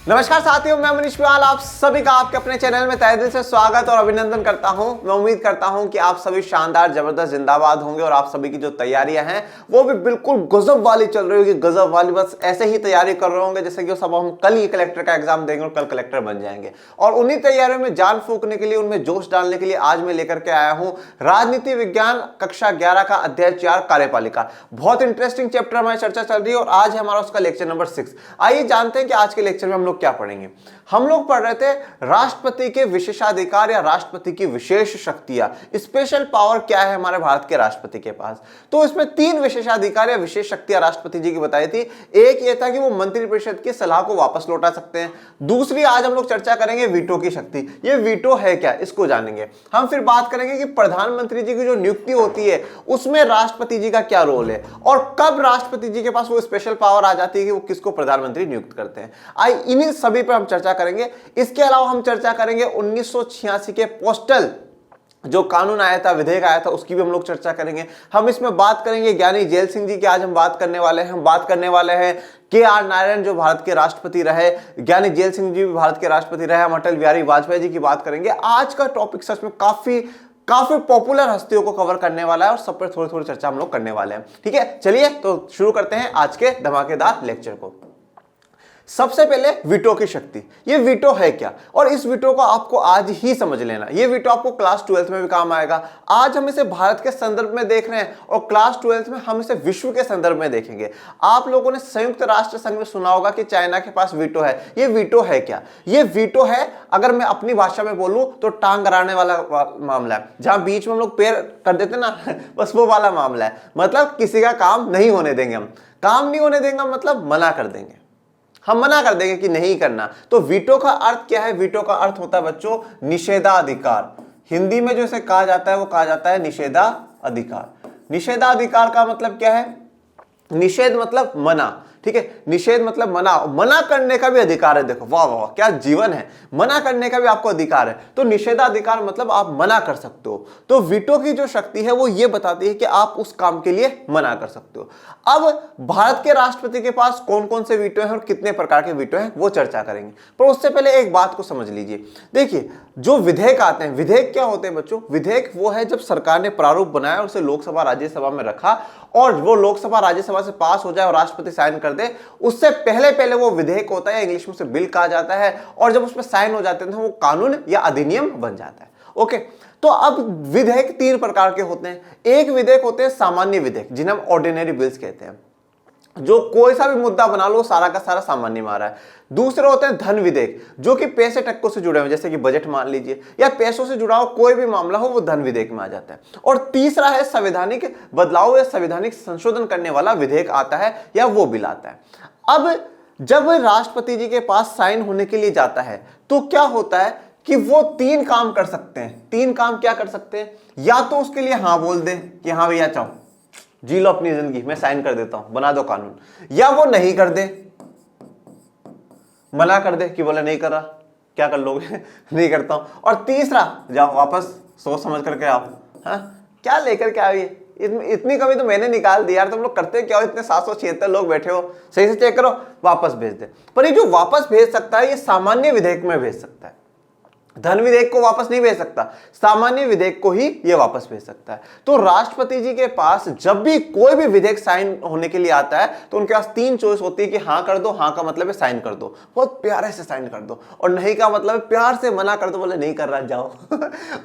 नमस्कार साथियों, मैं मनीष पिवाल आप सभी का आपके अपने चैनल में तहे दिल से स्वागत और अभिनंदन करता हूं। मैं उम्मीद करता हूं कि आप सभी शानदार जबरदस्त जिंदाबाद होंगे और आप सभी की जो तैयारियां हैं वो भी बिल्कुल गजब वाली चल रही होगी। गजब वाली, बस ऐसे ही तैयारी कर रहे होंगे जैसे कि सब हम कल ही कलेक्टर का एग्जाम देंगे और कल कलेक्टर बन जाएंगे। और उन्हीं तैयारियों में जान फूंकने के लिए, उनमें जोश डालने के लिए आज मैं लेकर के आया हूँ राजनीति विज्ञान कक्षा 11 का अध्याय 4 कार्यपालिका। बहुत इंटरेस्टिंग चैप्टर हमारी चर्चा चल रही है और आज है हमारा उसका लेक्चर नंबर 6। आइए जानते हैं कि आज के लेक्चर में हम लोग क्या पढ़ेंगे। हम लोग पढ़ रहे थे राष्ट्रपति के विशेषाधिकार या राष्ट्रपति की विशेष शक्तियां, स्पेशल पावर क्या है हमारे भारत के राष्ट्रपति के पास। तो इसमें 3 विशेषाधिकार या विशेष शक्तियां राष्ट्रपति जी की बताई थी। एक ये था कि वो मंत्रिपरिषद की सलाह को वापस लौटा सकते हैं। दूसरी आज हम लोग चर्चा करेंगे वीटो की शक्ति। ये वीटो है क्या, इसको जानेंगे हम। फिर बात करेंगे कि प्रधानमंत्री जी की जो नियुक्ति होती है उसमें राष्ट्रपति जी का क्या रोल है और कब राष्ट्रपति जी के पास वो स्पेशल पावर आ जाती है कि वो किसको प्रधानमंत्री नियुक्त करते हैं। आई इन्हीं सभी पर हम चर्चा करेंगे। इसके अलावा हम चर्चा करेंगे 1986 के पोस्टल जो कानून आया था, विधेयक आया था, उसकी भी हम लोग चर्चा करेंगे। हम इसमें बात करेंगे ज्ञानी जेल सिंह जी की, आज हम बात करने वाले हैं। हम बात करने वाले हैं के.आर. नारायण जो भारत के राष्ट्रपति रहे, ज्ञानी जेल सिंह जी भी भारत के राष्ट्रपति रहे। हम अटल बिहारी वाजपेयी जी की बात करेंगे। आज का टॉपिक सच में काफी पॉपुलर हस्तियों को कवर करने वाला है और सब पर थोड़ी थोड़ी चर्चा हम लोग करने वाले हैं। ठीक है, चलिए तो शुरू करते हैं आज के धमाकेदार लेक्चर को। सबसे पहले वीटो की शक्ति। ये वीटो है क्या और इस वीटो को आपको आज ही समझ लेना। ये वीटो आपको क्लास 12th में भी काम आएगा। आज हम इसे भारत के संदर्भ में देख रहे हैं और क्लास 12th में हम इसे विश्व के संदर्भ में देखेंगे। आप लोगों ने संयुक्त राष्ट्र संघ में सुना होगा कि चाइना के पास वीटो है। ये वीटो है क्या? ये वीटो है, अगर मैं अपनी भाषा में बोलूं तो टांग अड़ाने वाला मामला है। जहां बीच में हम लोग पैर कर देते ना, बस वो वाला मामला है। मतलब किसी का काम नहीं होने देंगे हम। काम नहीं होने देंगे मतलब मना कर देंगे, हम मना कर देंगे कि नहीं करना। तो वीटो का अर्थ क्या है? वीटो का अर्थ होता है बच्चों निषेधाधिकार। हिंदी में जो इसे कहा जाता है वो कहा जाता है निषेधाधिकार। निषेधाधिकार का मतलब क्या है? निषेध मतलब मना, ठीक है। निषेध मतलब मना, मना करने का भी अधिकार है। देखो वाह वाह क्या जीवन है, मना करने का भी आपको अधिकार है। तो निषेधाधिकार मतलब आप मना कर सकते हो। तो वीटो की जो शक्ति है वो ये बताती है कि आप उस काम के लिए मना कर सकते हो। अब भारत के राष्ट्रपति के पास कौन कौन से वीटो हैं और कितने प्रकार के वीटो हैं वो चर्चा करेंगे। पर उससे पहले एक बात को समझ लीजिए। देखिए जो विधेयक आते हैं, विधेयक क्या होते हैं बच्चों? विधेयक वो है जब सरकार ने प्रारूप बनाया और उसे लोकसभा राज्यसभा में रखा और वो लोकसभा राज्यसभा से पास हो जाए और राष्ट्रपति साइन कर दे, उससे पहले वो विधेयक होता है, इंग्लिश में उसे बिल कहा जाता है। और जब उसमें साइन हो जाते हैं तो वो कानून या अधिनियम बन जाता है। ओके, तो अब विधेयक 3 प्रकार के होते हैं। एक विधेयक होते हैं सामान्य विधेयक, जिन्हें हम ऑर्डिनरी बिल्स कहते हैं, जो कोई सा भी मुद्दा बना लो सारा का सारा सामान्य में आ रहा है। दूसरे होते हैं धन विधेयक, जो कि पैसे टक्कों से जुड़े हुए, जैसे कि बजट मान लीजिए, या पैसों से जुड़ा हो कोई भी मामला हो वो धन विधेयक में आ जाता है। और तीसरा है संवैधानिक बदलाव या संवैधानिक संशोधन करने वाला विधेयक आता है या वो बिल आता है। अब जब राष्ट्रपति जी के पास साइन होने के लिए जाता है तो क्या होता है कि वो 3 काम कर सकते हैं। 3 काम क्या कर सकते हैं? या तो उसके लिए हाँ बोल दे कि हाँ भैया चाहो जी लो अपनी जिंदगी, मैं साइन कर देता हूं, बना दो कानून। या वो नहीं कर दे, मना कर दे कि बोले नहीं कर रहा, क्या कर लोगे नहीं करता हूं। और तीसरा, जाओ वापस सोच समझ करके आओ। हाँ क्या लेकर के आओ? इतनी कमी तो मैंने निकाल दी यार, तुम लोग करते क्या हो? इतने 776 लोग बैठे हो, सही से चेक करो, वापस भेज दे। पर ये जो वापस भेज सकता है ये सामान्य विधेयक में भेज सकता है, धन विधेयक को वापस नहीं भेज सकता, सामान्य विधेयक को ही ये वापस भेज सकता है। तो राष्ट्रपति जी के पास जब भी कोई भी विधेयक साइन होने के लिए आता है तो उनके पास 3 चॉइस होती है कि हाँ कर दो, हाँ का मतलब है साइन कर दो, बहुत प्यारे से साइन कर दो, और नहीं का मतलब है प्यार से मना कर दो, बोले नहीं कर रहा जाओ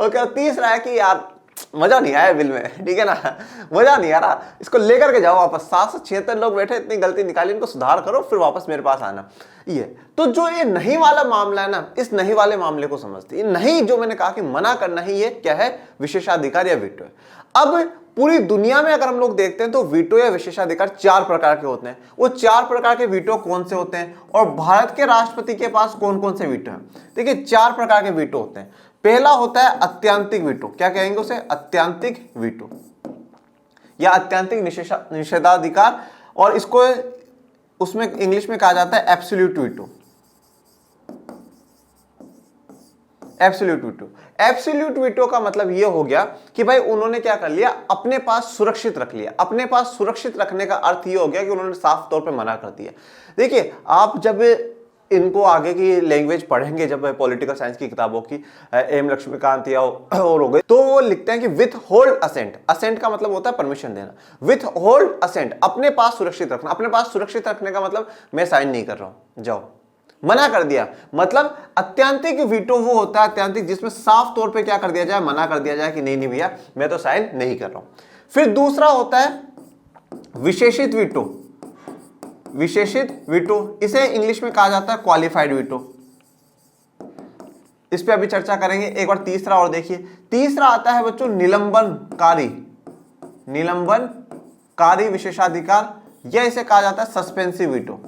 और तीसरा है कि यार मजा नहीं आया बिल में, ठीक है ना, मजा नहीं आ रहा, इसको लेकर के जाओ वापस। 776 लोग बैठे, इतनी गलती निकाली, इनको सुधार करो फिर वापस मेरे पास आना। ये तो जो ये नहीं वाला मामला है ना, इस नहीं वाले मामले को समझते। ये नहीं जो मैंने कहा कि मना करना ही, ये क्या है? विशेषाधिकार या वीटो है। अब पूरी दुनिया में अगर हम लोग देखते हैं तो वीटो या विशेषाधिकार 4 प्रकार के होते हैं। वो 4 प्रकार के वीटो कौन से होते हैं और भारत के राष्ट्रपति के पास कौन कौन से वीटो हैं? देखिए 4 प्रकार के वीटो होते हैं। पहला होता है अत्यंतिक वीटो। क्या कहेंगे उसे? अत्यंतिक वीटो या अत्यंतिक निषेधाधिकार, और इसको उसमें इंग्लिश में कहा जाता है absolute veto. Absolute veto. Absolute veto का मतलब यह हो गया कि भाई उन्होंने क्या कर लिया, अपने पास सुरक्षित रख लिया। अपने पास सुरक्षित रखने का अर्थ यह हो गया कि उन्होंने साफ तौर पे मना कर दिया। देखिए आप जब इनको आगे की लैंग्वेज पढ़ेंगे जब पॉलिटिकल साइंस की किताबों की, एम लक्ष्मीकांत या और हो गए, तो वो लिखते हैं कि विथ होल्ड असेंट, असेंट का मतलब होता है परमिशन देना, विथ होल्ड असेंट अपने पास सुरक्षित रखना। अपने पास सुरक्षित रखने का मतलब मैं साइन नहीं कर रहा हूं, जाओ, मना कर दिया। मतलब अत्यंतिक वीटो वो होता है अत्यंतिक जिसमें साफ तौर पे क्या कर दिया जाए, मना कर दिया जाए कि नहीं नहीं भैया मैं तो साइन नहीं कर रहा हूं। फिर दूसरा होता है विशेषित वीटो, विशेषित वीटो, इसे इंग्लिश में कहा जाता है क्वालिफाइड वीटो। इस पे अभी चर्चा करेंगे। एक बार तीसरा और देखिए, तीसरा आता है बच्चों निलंबनकारी, निलंबनकारी विशेषाधिकार, यह इसे कहा जाता है सस्पेंसिव वीटो,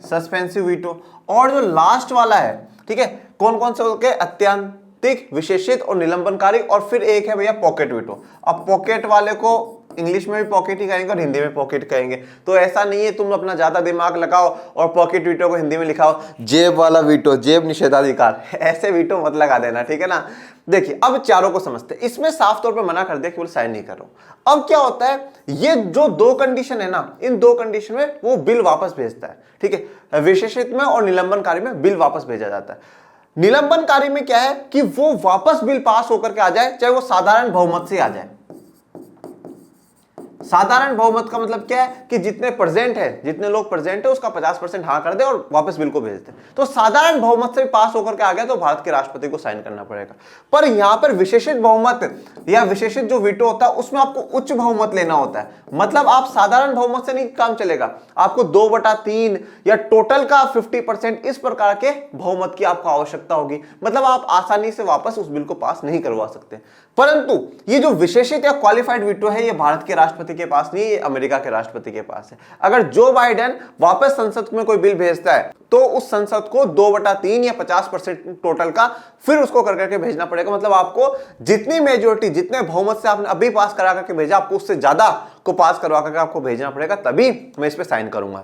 सस्पेंसिव वीटो। और जो लास्ट वाला है, ठीक है, कौन कौन से होंगे, अत्यंतिक, विशेषित और निलंबनकारी। और फिर एक है भैया पॉकेट वीटो। अब पॉकेट वाले को इंग्लिश में भी पॉकेट ही कहेंगे और हिंदी में पॉकेट कहेंगे, तो ऐसा नहीं है तुम अपना ज्यादा दिमाग लगाओ और पॉकेट वीटो को हिंदी में लिखाओ जेब वाला वीटो, जेब निषेधाधिकार, ऐसे वीटो मत लगा देना, ठीक है ना। देखिए अब चारों को समझते हैं। इसमें साफ तौर पे मना कर दिया कि बोले साइन नहीं कर रहा हूं। अब क्या होता है, ये जो दो कंडीशन है ना, इन दो कंडीशन में वो बिल वापस भेजता है, ठीक है, विशेषित में और निलंबनकारी में बिल वापस भेजा जाता है। निलंबनकारी में क्या है कि वो वापस बिल पास होकर के आ जाए, चाहे वो साधारण बहुमत से आ जाए। साधारण बहुमत का मतलब क्या है कि जितने प्रेजेंट है, जितने लोग प्रेजेंट है उसका 50% हाँ कर दे और वापस बिल को भेज दे। तो साधारण बहुमत से भी पास होकर के आ गया तो भारत के राष्ट्रपति को साइन करना पड़ेगा। पर यहां पर विशेषित बहुमत या विशेषित जो वीटो होता है उसमें आपको उच्च बहुमत लेना होता है। मतलब आप साधारण बहुमत से नहीं काम चलेगा, आपको 2/3 या टोटल का 50% इस प्रकार के बहुमत की आपको आवश्यकता होगी। मतलब आप आसानी से वापस उस बिल को पास नहीं करवा सकते। परंतु ये जो विशेषित या क्वालिफाइड वीटो है ये भारत के राष्ट्रपति के पास नहीं, ये अमेरिका के राष्ट्रपति के पास है। अगर जो बाइडेन वापस संसद में कोई बिल भेजता है तो उस संसद को 2/3 या 50% टोटल का फिर उसको कर करके भेजना पड़ेगा। मतलब आपको जितनी मेजोरिटी, जितने बहुमत से आपने अभी पास करा करके भेजा, आपको उससे ज्यादा को पास करवा करके आपको भेजना पड़ेगा, तभी मैं इस पे साइन करूंगा।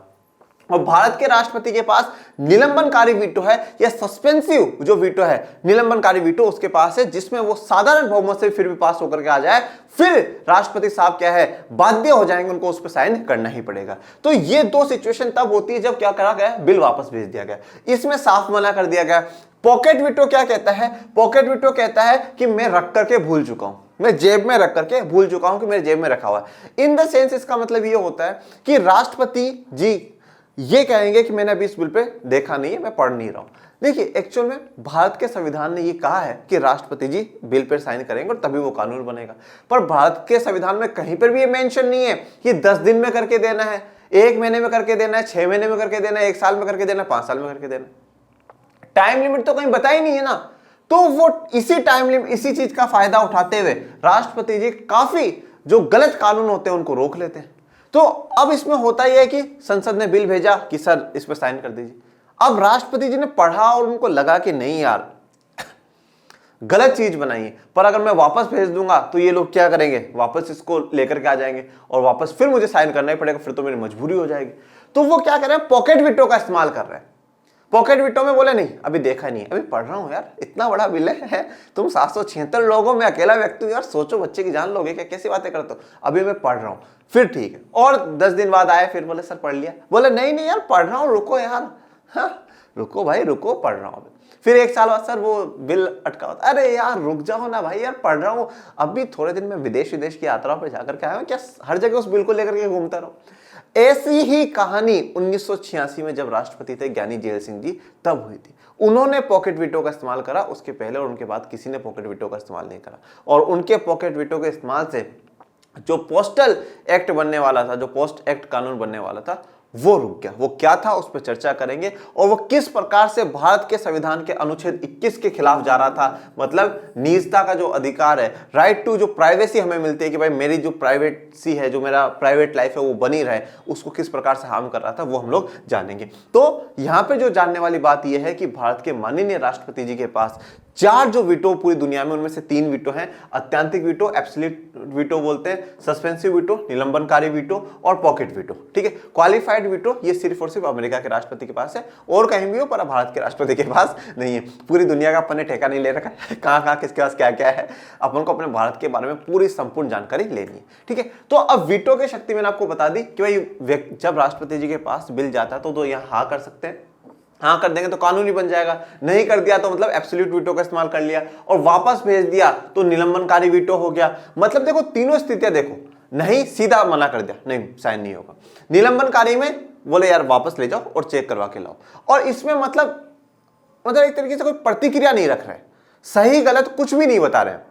और भारत के राष्ट्रपति के पास निलंबनकारी वीटो है या सस्पेंसिव जो वीटो है, निलंबनकारी वीटो उसके पास है, जिसमें वो साधारण बहुमत से फिर भी पास होकर के आ जाए, फिर राष्ट्रपति साहब क्या है बाध्य हो जाएंगे, उनको उस पर साइन करना ही पड़ेगा। तो ये दो सिचुएशन तब होती है जब क्या करा गया, बिल वापस भेज दिया गया। इसमें साफ मना कर दिया गया। पॉकेट वीटो क्या कहता है, पॉकेट वीटो कहता है कि मैं रख करके भूल चुका हूं, मैं जेब में रख करके भूल चुका हूं कि मेरे जेब में रखा हुआ है। इन द सेंस इसका मतलब ये होता है कि राष्ट्रपति जी ये कहेंगे कि मैंने अभी इस बिल पे देखा नहीं है, मैं पढ़ नहीं रहा हूं। देखिए एक्चुअल में भारत के संविधान ने ये कहा है कि राष्ट्रपति जी बिल पर साइन करेंगे और तभी वो कानून बनेगा। पर भारत के संविधान में कहीं पर भी ये मेंशन नहीं है कि 10 दिन में करके देना है, 1 महीने में करके देना है, 6 महीने में करके देना है, 1 साल में करके देना है, 5 साल में करके देना है। टाइम लिमिट तो कहीं बताई नहीं है ना। तो वो इसी टाइम लिमिट, इसी चीज का फायदा उठाते हुए राष्ट्रपति जी काफी जो गलत कानून होते हैं उनको रोक लेते हैं। तो अब इसमें होता यह है कि संसद ने बिल भेजा कि सर इस पर साइन कर दीजिए। अब राष्ट्रपति जी ने पढ़ा और उनको लगा कि नहीं यार गलत चीज बनाई है, पर अगर मैं वापस भेज दूंगा तो ये लोग क्या करेंगे, वापस इसको लेकर के आ जाएंगे और वापस फिर मुझे साइन करना ही पड़ेगा, फिर तो मेरी मजबूरी हो जाएगी। तो वो क्या कर रहे हैं, पॉकेट वीटो का इस्तेमाल कर रहे हैं। पॉकेट वीटो में बोले नहीं अभी देखा नहीं है, अभी पढ़ रहा हूं यार, इतना बड़ा बिल है, तुम 776 लोगों में अकेला व्यक्ति हो यार, सोचो बच्चे की जान लोगे क्या, कैसी बातें करते हो, अभी मैं पढ़ रहा हूं। फिर ठीक है, और 10 दिन बाद आए, फिर बोले सर पढ़ लिया, बोले नहीं नहीं यार पढ़ रहा हूं, रुको यार, हाँ रुको भाई रुको, पढ़ रहा हूं। फिर 1 साल बाद सर वो बिल अटका होता, अरे यार रुक जाओ ना भाई, यार पढ़ रहा हूं, अभी थोड़े दिन में विदेश की यात्राओं पर जाकर के आया हूं, क्या हर जगह उस बिल को लेकर के घूमता रहो। ऐसी ही कहानी 1986 में जब राष्ट्रपति थे ज्ञानी जेल सिंह जी, तब हुई थी। उन्होंने पॉकेट वीटो का इस्तेमाल करा, उसके पहले और उनके बाद किसी ने पॉकेट वीटो का इस्तेमाल नहीं करा। और उनके पॉकेट वीटो के इस्तेमाल से जो पोस्टल एक्ट बनने वाला था, जो पोस्ट एक्ट कानून बनने वाला था, वो रुक गया। वो क्या था उस पर चर्चा करेंगे, और वो किस प्रकार से भारत के संविधान के अनुच्छेद 21 के खिलाफ जा रहा था। मतलब निजता का जो अधिकार है, राइट टू जो प्राइवेसी हमें मिलती है कि भाई मेरी जो प्राइवेसी है, जो मेरा प्राइवेट लाइफ है वो बनी रहे, उसको किस प्रकार से हार्म कर रहा था, वो हम लोग जानेंगे। तो यहाँ पे जो जानने वाली बात यह है कि भारत के माननीय राष्ट्रपति जी के पास 4 जो वीटो पूरी दुनिया में, उनमें से 3 वीटो हैं, अत्यंतिक वीटो, एब्सोल्यूट वीटो बोलते हैं, सस्पेंसिव वीटो, निलंबनकारी वीटो और पॉकेट वीटो। ठीक है, क्वालिफाइड वीटो ये सिर्फ और सिर्फ अमेरिका के राष्ट्रपति के पास है, और कहीं भी हो पर भारत के राष्ट्रपति के पास नहीं है। पूरी दुनिया का अपन ने ठेका नहीं ले रखा है कहाँ कहाँ किसके पास क्या क्या है, अपन को अपने भारत के बारे में पूरी संपूर्ण जानकारी लेनी है। ठीक है, तो अब वीटो की शक्ति मैंने आपको बता दी कि भाई जब राष्ट्रपति जी के पास बिल जाता है तो यहाँ हाँ कर सकते हैं, हाँ कर देंगे तो कानूनी बन जाएगा, नहीं कर दिया तो मतलब एब्सोल्यूट वीटो का इस्तेमाल कर लिया, और वापस भेज दिया तो निलंबनकारी वीटो हो गया। मतलब देखो तीनों स्थितियां देखो, नहीं सीधा मना कर दिया, नहीं साइन नहीं होगा, निलंबनकारी में बोले यार वापस ले जाओ और चेक करवा के लाओ, और इसमें मतलब एक तरीके से कोई प्रतिक्रिया नहीं रख रहे, सही गलत कुछ भी नहीं बता रहे हैं।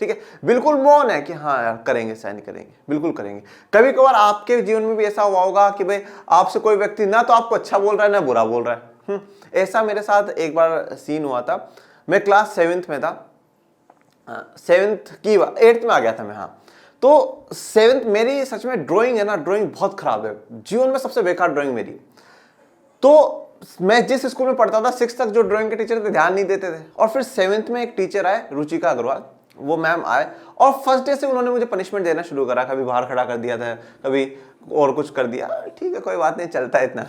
ठीक है, बिल्कुल मौन है कि हाँ यार करेंगे, साइन करेंगे, बिल्कुल करेंगे। कभी कभार आपके जीवन में भी ऐसा हुआ होगा कि भाई आपसे कोई व्यक्ति ना तो आपको अच्छा बोल रहा है ना बुरा बोल रहा है। ऐसा मेरे साथ एक बार सीन हुआ था, मैं क्लास 7th में था, 7th की 8th में आ गया था मैं। हाँ, तो 7th मेरी सच में ड्राइंग है ना, ड्राइंग बहुत खराब है, जीवन में सबसे बेकार ड्राइंग मेरी। तो मैं जिस स्कूल में पढ़ता था 6th तक जो ड्राइंग के टीचर थे ध्यान नहीं देते थे, और फिर 7th में एक टीचर आए, रुचिका अग्रवाल, वो मैम आए, और फर्स्ट डे से उन्होंने मुझे पनिशमेंट देना शुरू करा। कभी बाहर खड़ा कर दिया था, कभी और कुछ कर दिया, ठीक है कोई बात नहीं, चलता है इतना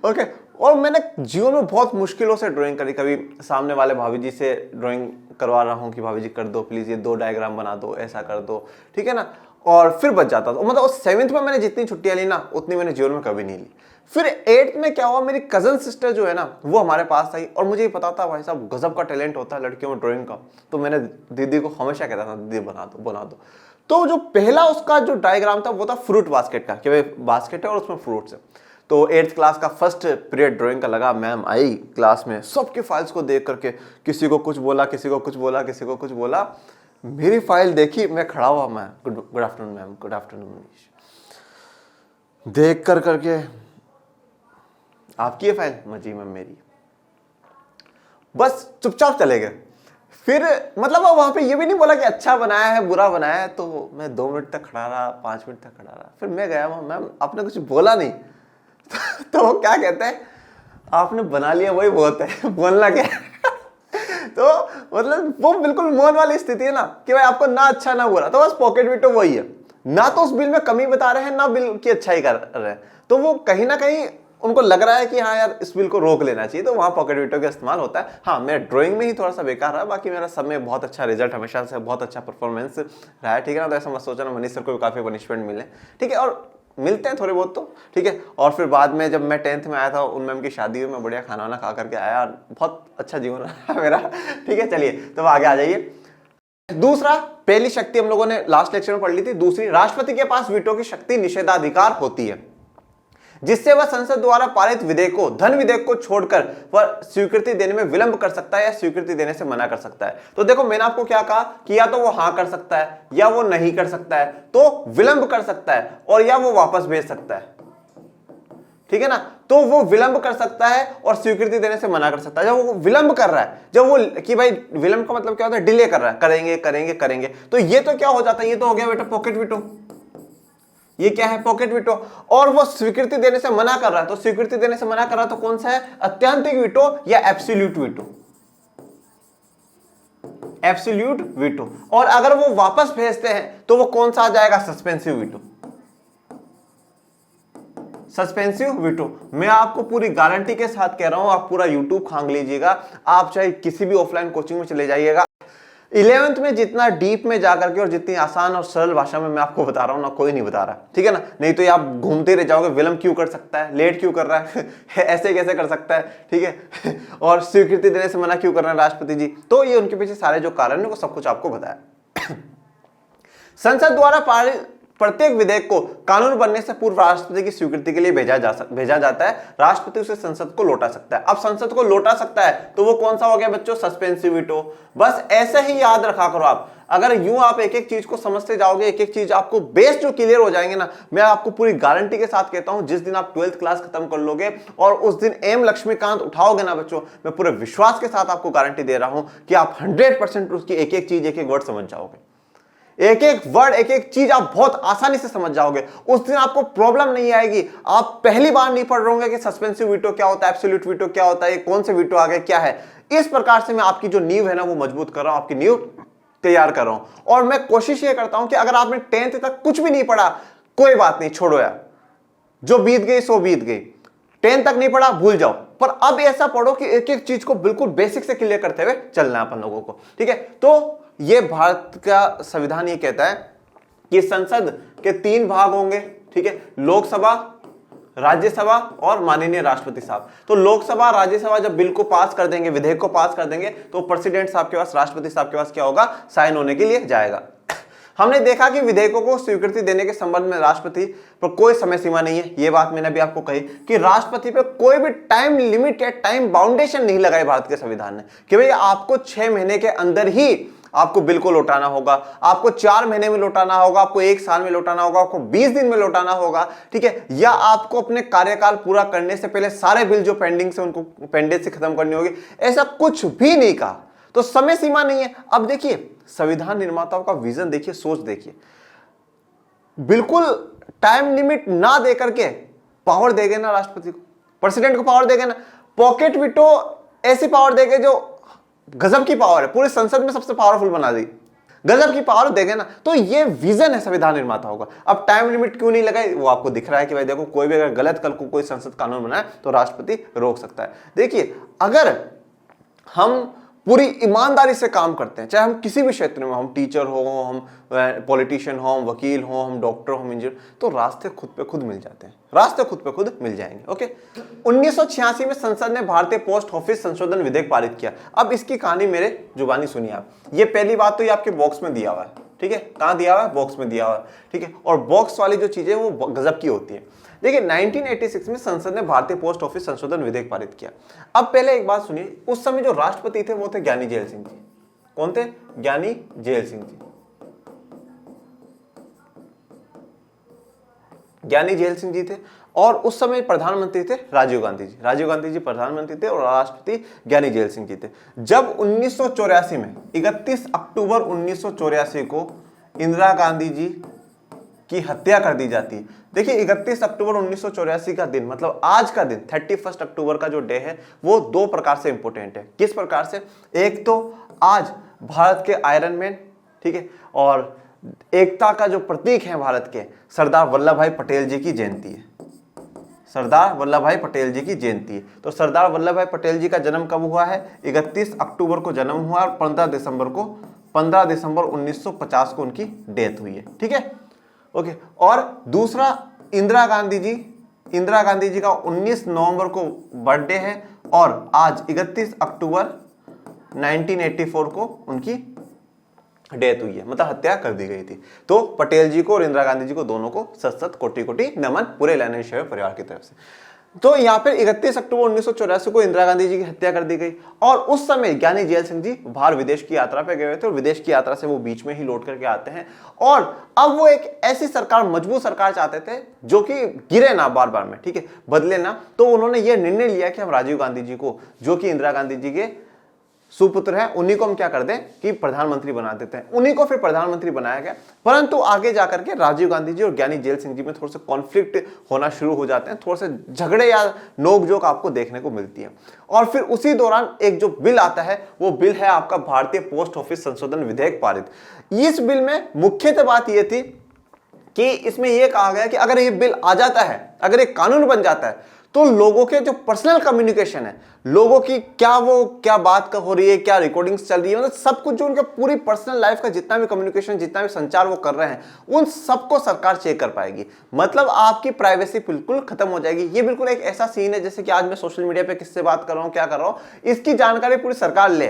ओके। और मैंने जीवन में बहुत मुश्किलों से ड्राइंग करी, कभी सामने वाले भाभी जी से ड्राइंग करवा रहा हूँ कि भाभी जी कर दो प्लीज, ये 2 डायग्राम बना दो, ऐसा कर दो, ठीक है ना, और फिर बच जाता था। मतलब उस 7th में मैंने जितनी छुट्टियां ली ना उतनी मैंने जीवन में कभी नहीं ली। फिर 8th में क्या हुआ, मेरी कजन सिस्टर जो है ना वो हमारे पास आई, और मुझे पता था भाई साहब गजब का टैलेंट होता है लड़कियों में ड्राइंग का, तो मैंने दीदी को हमेशा कहता था दीदी बना दो बना दो। तो जो पहला उसका जो डायग्राम था वो था फ्रूट बास्केट का, कि भाई बास्केट है और उसमें फ्रूट्स है। तो 8th क्लास का फर्स्ट पीरियड ड्राइंग का लगा, मैम आई क्लास में, सबके फाइल्स को देख करके किसी को कुछ बोला, किसी को कुछ बोला, किसी को कुछ बोला, मेरी फाइल देखी, मैं खड़ा हुआ, मैं good afternoon ma'am, good afternoon Manish, देख कर करके आपकी ये फाइल, जी मैम मेरी, बस चुपचाप चले गए। फिर मतलब वहां पे ये भी नहीं बोला कि अच्छा बनाया है बुरा बनाया है, तो मैं 2 मिनट तक खड़ा रहा, 5 मिनट तक खड़ा रहा, फिर मैं गया, मैम आपने कुछ बोला नहीं तो वो क्या कहते हैं, आपने बना लिया वही बहुत है, बोलना क्या तो मतलब वो बिल्कुल मौन वाली स्थिति है ना, कि भाई आपको ना अच्छा ना बुरा, तो बस पॉकेट वीटो वही है, ना तो उस बिल में कमी बता रहे हैं ना बिल की अच्छाई कर रहे हैं, तो वो कहीं ना कहीं उनको लग रहा है कि हाँ यार इस बिल को रोक लेना चाहिए, तो वहां पॉकेट वीटो का इस्तेमाल होता है। हाँ, मेरा ड्राइंग में ही थोड़ा सा बेकार रहा, बाकी मेरा सब में बहुत अच्छा रिजल्ट, हमेशा से बहुत अच्छा परफॉर्मेंस रहा है। ठीक है ना, तो ऐसा मत सोचना मनीष सर को भी काफी पनिशमेंट मिले, ठीक है, और मिलते हैं थोड़े बहुत तो, ठीक है। और फिर बाद में जब मैं 10th में आया था, उन मैम की शादी में मैं बढ़िया खाना वाना खा करके आया, बहुत अच्छा जीवन रहा मेरा, ठीक है। चलिए तो आगे आ जाइए। दूसरा, पहली शक्ति हम लोगों ने लास्ट लेक्चर में पढ़ ली थी, दूसरी, राष्ट्रपति के पास वीटो की शक्ति निषेधाधिकार होती है, जिससे वह संसद द्वारा पारित विधेयकों, धन विधेयक को छोड़कर वह स्वीकृति देने में विलंब कर सकता है या स्वीकृति देने से मना कर सकता है। तो देखो मैंने आपको क्या कहा कि या तो वो हाँ कर सकता है या वो नहीं कर सकता है, तो विलंब कर सकता है, और या वो वापस भेज सकता है, ठीक है ना। तो वो विलंब कर सकता है और स्वीकृति देने से मना कर सकता है। जब वो विलंब कर रहा है, जब वो कि भाई विलंब का मतलब क्या होता है, डिले कर रहा है, करेंगे करेंगे करेंगे, तो ये तो क्या हो जाता है, ये तो हो गया बेटा पॉकेट वीटो, ये क्या है पॉकेट वीटो। और वो स्वीकृति देने से मना कर रहा है, तो स्वीकृति देने से मना कर रहा है तो कौन सा है, अत्यंतिक वीटो या एब्सोल्यूट वीटो, एब्सोल्यूट वीटो। और अगर वो वापस भेजते हैं तो वो कौन सा आ जाएगा, सस्पेंसिव वीटो, सस्पेंसिव वीटो। मैं आपको पूरी गारंटी के साथ कह रहा हूं, आप पूरा यूट्यूब खांग लीजिएगा, आप चाहे किसी भी ऑफलाइन कोचिंग में चले जाइएगा, 11th में जितना डीप में जाकर के और जितनी आसान और सरल भाषा में मैं आपको बता रहा हूं ना, कोई नहीं बता रहा, ठीक है ना। नहीं तो ये आप घूमते रह जाओगे, विलंब क्यों कर सकता है, लेट क्यों कर रहा है ऐसे कैसे कर सकता है, ठीक है और स्वीकृति देने से मना क्यों कर रहे हैं राष्ट्रपति जी, तो ये उनके पीछे सारे जो कारण है वो सब कुछ आपको बताया। संसद द्वारा पारित प्रत्येक विधेयक को कानून बनने से पूर्व राष्ट्रपति की स्वीकृति के लिए भेजा जाता है, राष्ट्रपति उसे संसद को लौटा सकता है। अब संसद को लौटा सकता है तो वो कौन सा हो गया बच्चों, सस्पेंसिव वीटो। बस ऐसे ही याद रखा करो आप, अगर यूं आप एक एक चीज को समझते जाओगे, एक एक चीज आपको बेस जो क्लियर हो जाएंगे ना, मैं आपको पूरी गारंटी के साथ कहता हूं, जिस दिन आप 12th क्लास खत्म कर लोगे और उस दिन एम लक्ष्मीकांत उठाओगे ना बच्चों, मैं पूरे विश्वास के साथ आपको गारंटी दे रहा हूं कि आप 100% उसकी एक एक चीज, एक एक वर्ड समझ जाओगे, एक एक वर्ड, एक एक चीज आप बहुत आसानी से समझ जाओगे। उस दिन आपको प्रॉब्लम नहीं आएगी। आप पहली बार नहीं पढ़ रहे होंगे कि सस्पेंसिव वीटो क्या होता है, एब्सोल्यूट वीटो क्या होता है, कौन से वीटो आ गए क्या है। इस प्रकार से मैं आपकी जो नींव है ना वो मजबूत कर रहा हूं, आपकी नींव तैयार कर रहा हूं। और मैं कोशिश ये करता हूं कि अगर आपने 10th तक कुछ भी नहीं पढ़ा, कोई बात नहीं, छोड़ो यार, जो बीत गई सो बीत गई। 10 तक नहीं पढ़ा, भूल जाओ, पर अब ऐसा पढ़ो कि एक एक चीज को बिल्कुल बेसिक से क्लियर करते हुए चलना है अपन लोगों को, ठीक है। तो ये भारत का संविधान ये कहता है कि संसद के 3 भाग होंगे, ठीक है, लोकसभा, राज्यसभा और माननीय राष्ट्रपति साहब। तो लोकसभा, राज्यसभा जब बिल को पास कर देंगे, विधेयक को पास कर देंगे, तो प्रेसिडेंट साहब के पास, राष्ट्रपति साहब के पास क्या होगा, साइन होने के लिए जाएगा। हमने देखा कि विधेयकों को स्वीकृति देने के संबंध में राष्ट्रपति पर कोई समय सीमा नहीं है। यह बात मैंने अभी आपको कही कि राष्ट्रपति पर कोई भी टाइम लिमिट या टाइम बाउंडेशन नहीं लगाई भारत के संविधान ने कि भाई आपको 6 महीने के अंदर ही आपको बिल को लौटाना होगा, आपको 4 महीने में लौटाना होगा, आपको 1 साल में लौटाना होगा, आपको 20 दिन में लौटाना होगा, ठीक है, या आपको अपने कार्यकाल पूरा करने से पहले सारे बिल जो पेंडिंग से उनको पेंडेंसी खत्म करनी होगी। ऐसा कुछ भी नहीं कहा, तो समय सीमा नहीं है। अब देखिए संविधान निर्माताओं का विजन देखिए, सोच देखिए, बिल्कुल टाइम लिमिट ना देकर के पावर देगे ना राष्ट्रपति को, प्रेसिडेंट को पावर देगे ना, पॉकेट विटो ऐसी पावर देगे जो गजब की पावर है, पूरे संसद में सबसे पावरफुल बना दी, गजब की पावर देगे ना। तो ये विजन है संविधान निर्माताओं का। अब टाइम लिमिट क्यों नहीं लगाई, वो आपको दिख रहा है कि भाई देखो, कोई भी अगर गलत कल को कोई संसद कानून बनाए तो राष्ट्रपति रोक सकता है। देखिए अगर हम पूरी ईमानदारी से काम करते हैं, चाहे हम किसी भी क्षेत्र में, हम टीचर हो, हम पॉलिटिशियन हो, हम वकील हो, हम डॉक्टर हो, हम इंजीनियर, तो रास्ते खुद पे खुद मिल जाते हैं, रास्ते खुद पे खुद मिल जाएंगे। ओके, 1986 में संसद ने भारतीय पोस्ट ऑफिस संशोधन विधेयक पारित किया। अब इसकी कहानी मेरे जुबानी सुनिए आप। ये पहली बात तो ये आपके बॉक्स में दिया हुआ है, ठीक है, कहां दिया हुआ है, बॉक्स में दिया हुआ है, ठीक है। और बॉक्स वाली जो चीजें वो गजब की होती है। देखिए 1986 में संसद ने भारतीय पोस्ट ऑफिस संशोधन विधेयक पारित किया। अब पहले एक बात सुनिए, उस समय जो राष्ट्रपति थे वो थे ज्ञानी जैल सिंह जी। कौन थे, ज्ञानी जैल सिंह जी। ज्ञानी जैल सिंह जी थे और उस समय प्रधानमंत्री थे राजीव गांधी जी। राजीव गांधी जी प्रधानमंत्री थे और राष्ट्रपति ज्ञानी जैल सिंह जी थे। जब 1984 में 31 अक्टूबर 1984 को इंदिरा गांधी जी की हत्या कर दी जाती है। देखिए 31 अक्टूबर 1984 का दिन, मतलब आज का दिन, 31 अक्टूबर का जो डे है वो 2 प्रकार से इंपॉर्टेंट है। किस प्रकार से, एक तो आज भारत के आयरन मैन, ठीक है, और एकता का जो प्रतीक है भारत के, सरदार वल्लभ भाई पटेल जी की जयंती है। सरदार वल्लभ भाई पटेल जी की जयंती है। तो सरदार वल्लभ भाई पटेल जी का जन्म कब हुआ है, 31 अक्टूबर को जन्म हुआ और 15 दिसंबर 1950 को उनकी डेथ हुई है, ठीक है, ओके। और दूसरा इंदिरा गांधी जी का 19 नवंबर को बर्थडे है और आज 31 अक्टूबर 1984 को उनकी डेथ हुई है, मतलब हत्या कर दी गई थी। तो पटेल जी को और इंदिरा गांधी जी को दोनों को सत कोटि कोटि नमन, पूरे लैंड शेयर परिवार की तरफ से। तो यहाँ पर 31 अक्टूबर 1984 को इंदिरा गांधी जी की हत्या कर दी गई और उस समय ज्ञानी जैल सिंह जी बाहर विदेश की यात्रा पे गए हुए थे और विदेश की यात्रा से वो बीच में ही लौट करके आते हैं। और अब वो एक ऐसी सरकार, मजबूत सरकार चाहते थे जो कि गिरे ना बार बार में, ठीक है, बदले ना। तो उन्होंने ये निर्णय लिया कि हम राजीव गांधी जी को, जो कि इंदिरा गांधी जी के सुपुत्र हैं, उन्हीं को हम क्या कर दें कि प्रधानमंत्री बना देते हैं। उन्हीं को फिर प्रधानमंत्री बनाया गया। परंतु आगे जाकर के राजीव गांधी जी और ज्ञानी जैल सिंह जी में थोड़े से कॉन्फ्लिक्ट होना शुरू हो जाते हैं, थोड़े से झगड़े या नोकझोंक आपको देखने को मिलती है। और फिर उसी दौरान एक जो बिल आता है वो बिल है आपका भारतीय पोस्ट ऑफिस संशोधन विधेयक पारित। इस बिल में मुख्यतः बात यह थी कि इसमें यह कहा गया कि अगर ये बिल आ जाता है, अगर ये कानून बन जाता है, तो लोगों के जो पर्सनल कम्युनिकेशन है, लोगों की क्या बात हो रही है, क्या रिकॉर्डिंग्स चल रही है, मतलब सब कुछ जो उनका पूरी पर्सनल लाइफ का जितना भी कम्युनिकेशन, जितना भी संचार वो कर रहे हैं, उन सबको सरकार चेक कर पाएगी। मतलब आपकी प्राइवेसी बिल्कुल खत्म हो जाएगी। ये बिल्कुल एक ऐसा सीन है जैसे कि आज मैं सोशल मीडिया पे किससे बात कर रहा हूं, क्या कर रहा हूं, इसकी जानकारी पूरी सरकार ले,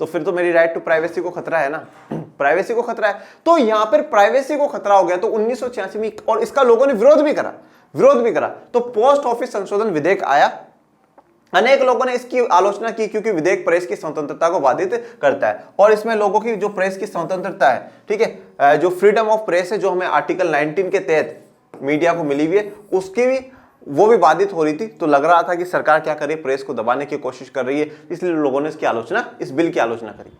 तो फिर तो मेरी राइट टू प्राइवेसी को खतरा है ना, प्राइवेसी को खतरा है। तो यहां पर प्राइवेसी को खतरा हो गया। तो 1986 में, और इसका लोगों ने विरोध भी करा, तो पोस्ट ऑफिस संशोधन विधेयक आया। अनेक लोगों ने इसकी आलोचना की क्योंकि विधेयक प्रेस की स्वतंत्रता को बाधित करता है और इसमें लोगों की जो प्रेस की स्वतंत्रता है, ठीक है, जो फ्रीडम ऑफ प्रेस है, जो हमें आर्टिकल 19 के तहत मीडिया को मिली हुई है, उसकी भी वो भी बाधित हो रही थी। तो लग रहा था कि सरकार क्या कर रही है, प्रेस को दबाने की कोशिश कर रही है, इसलिए लोगों ने इसकी आलोचना, इस बिल की आलोचना करी।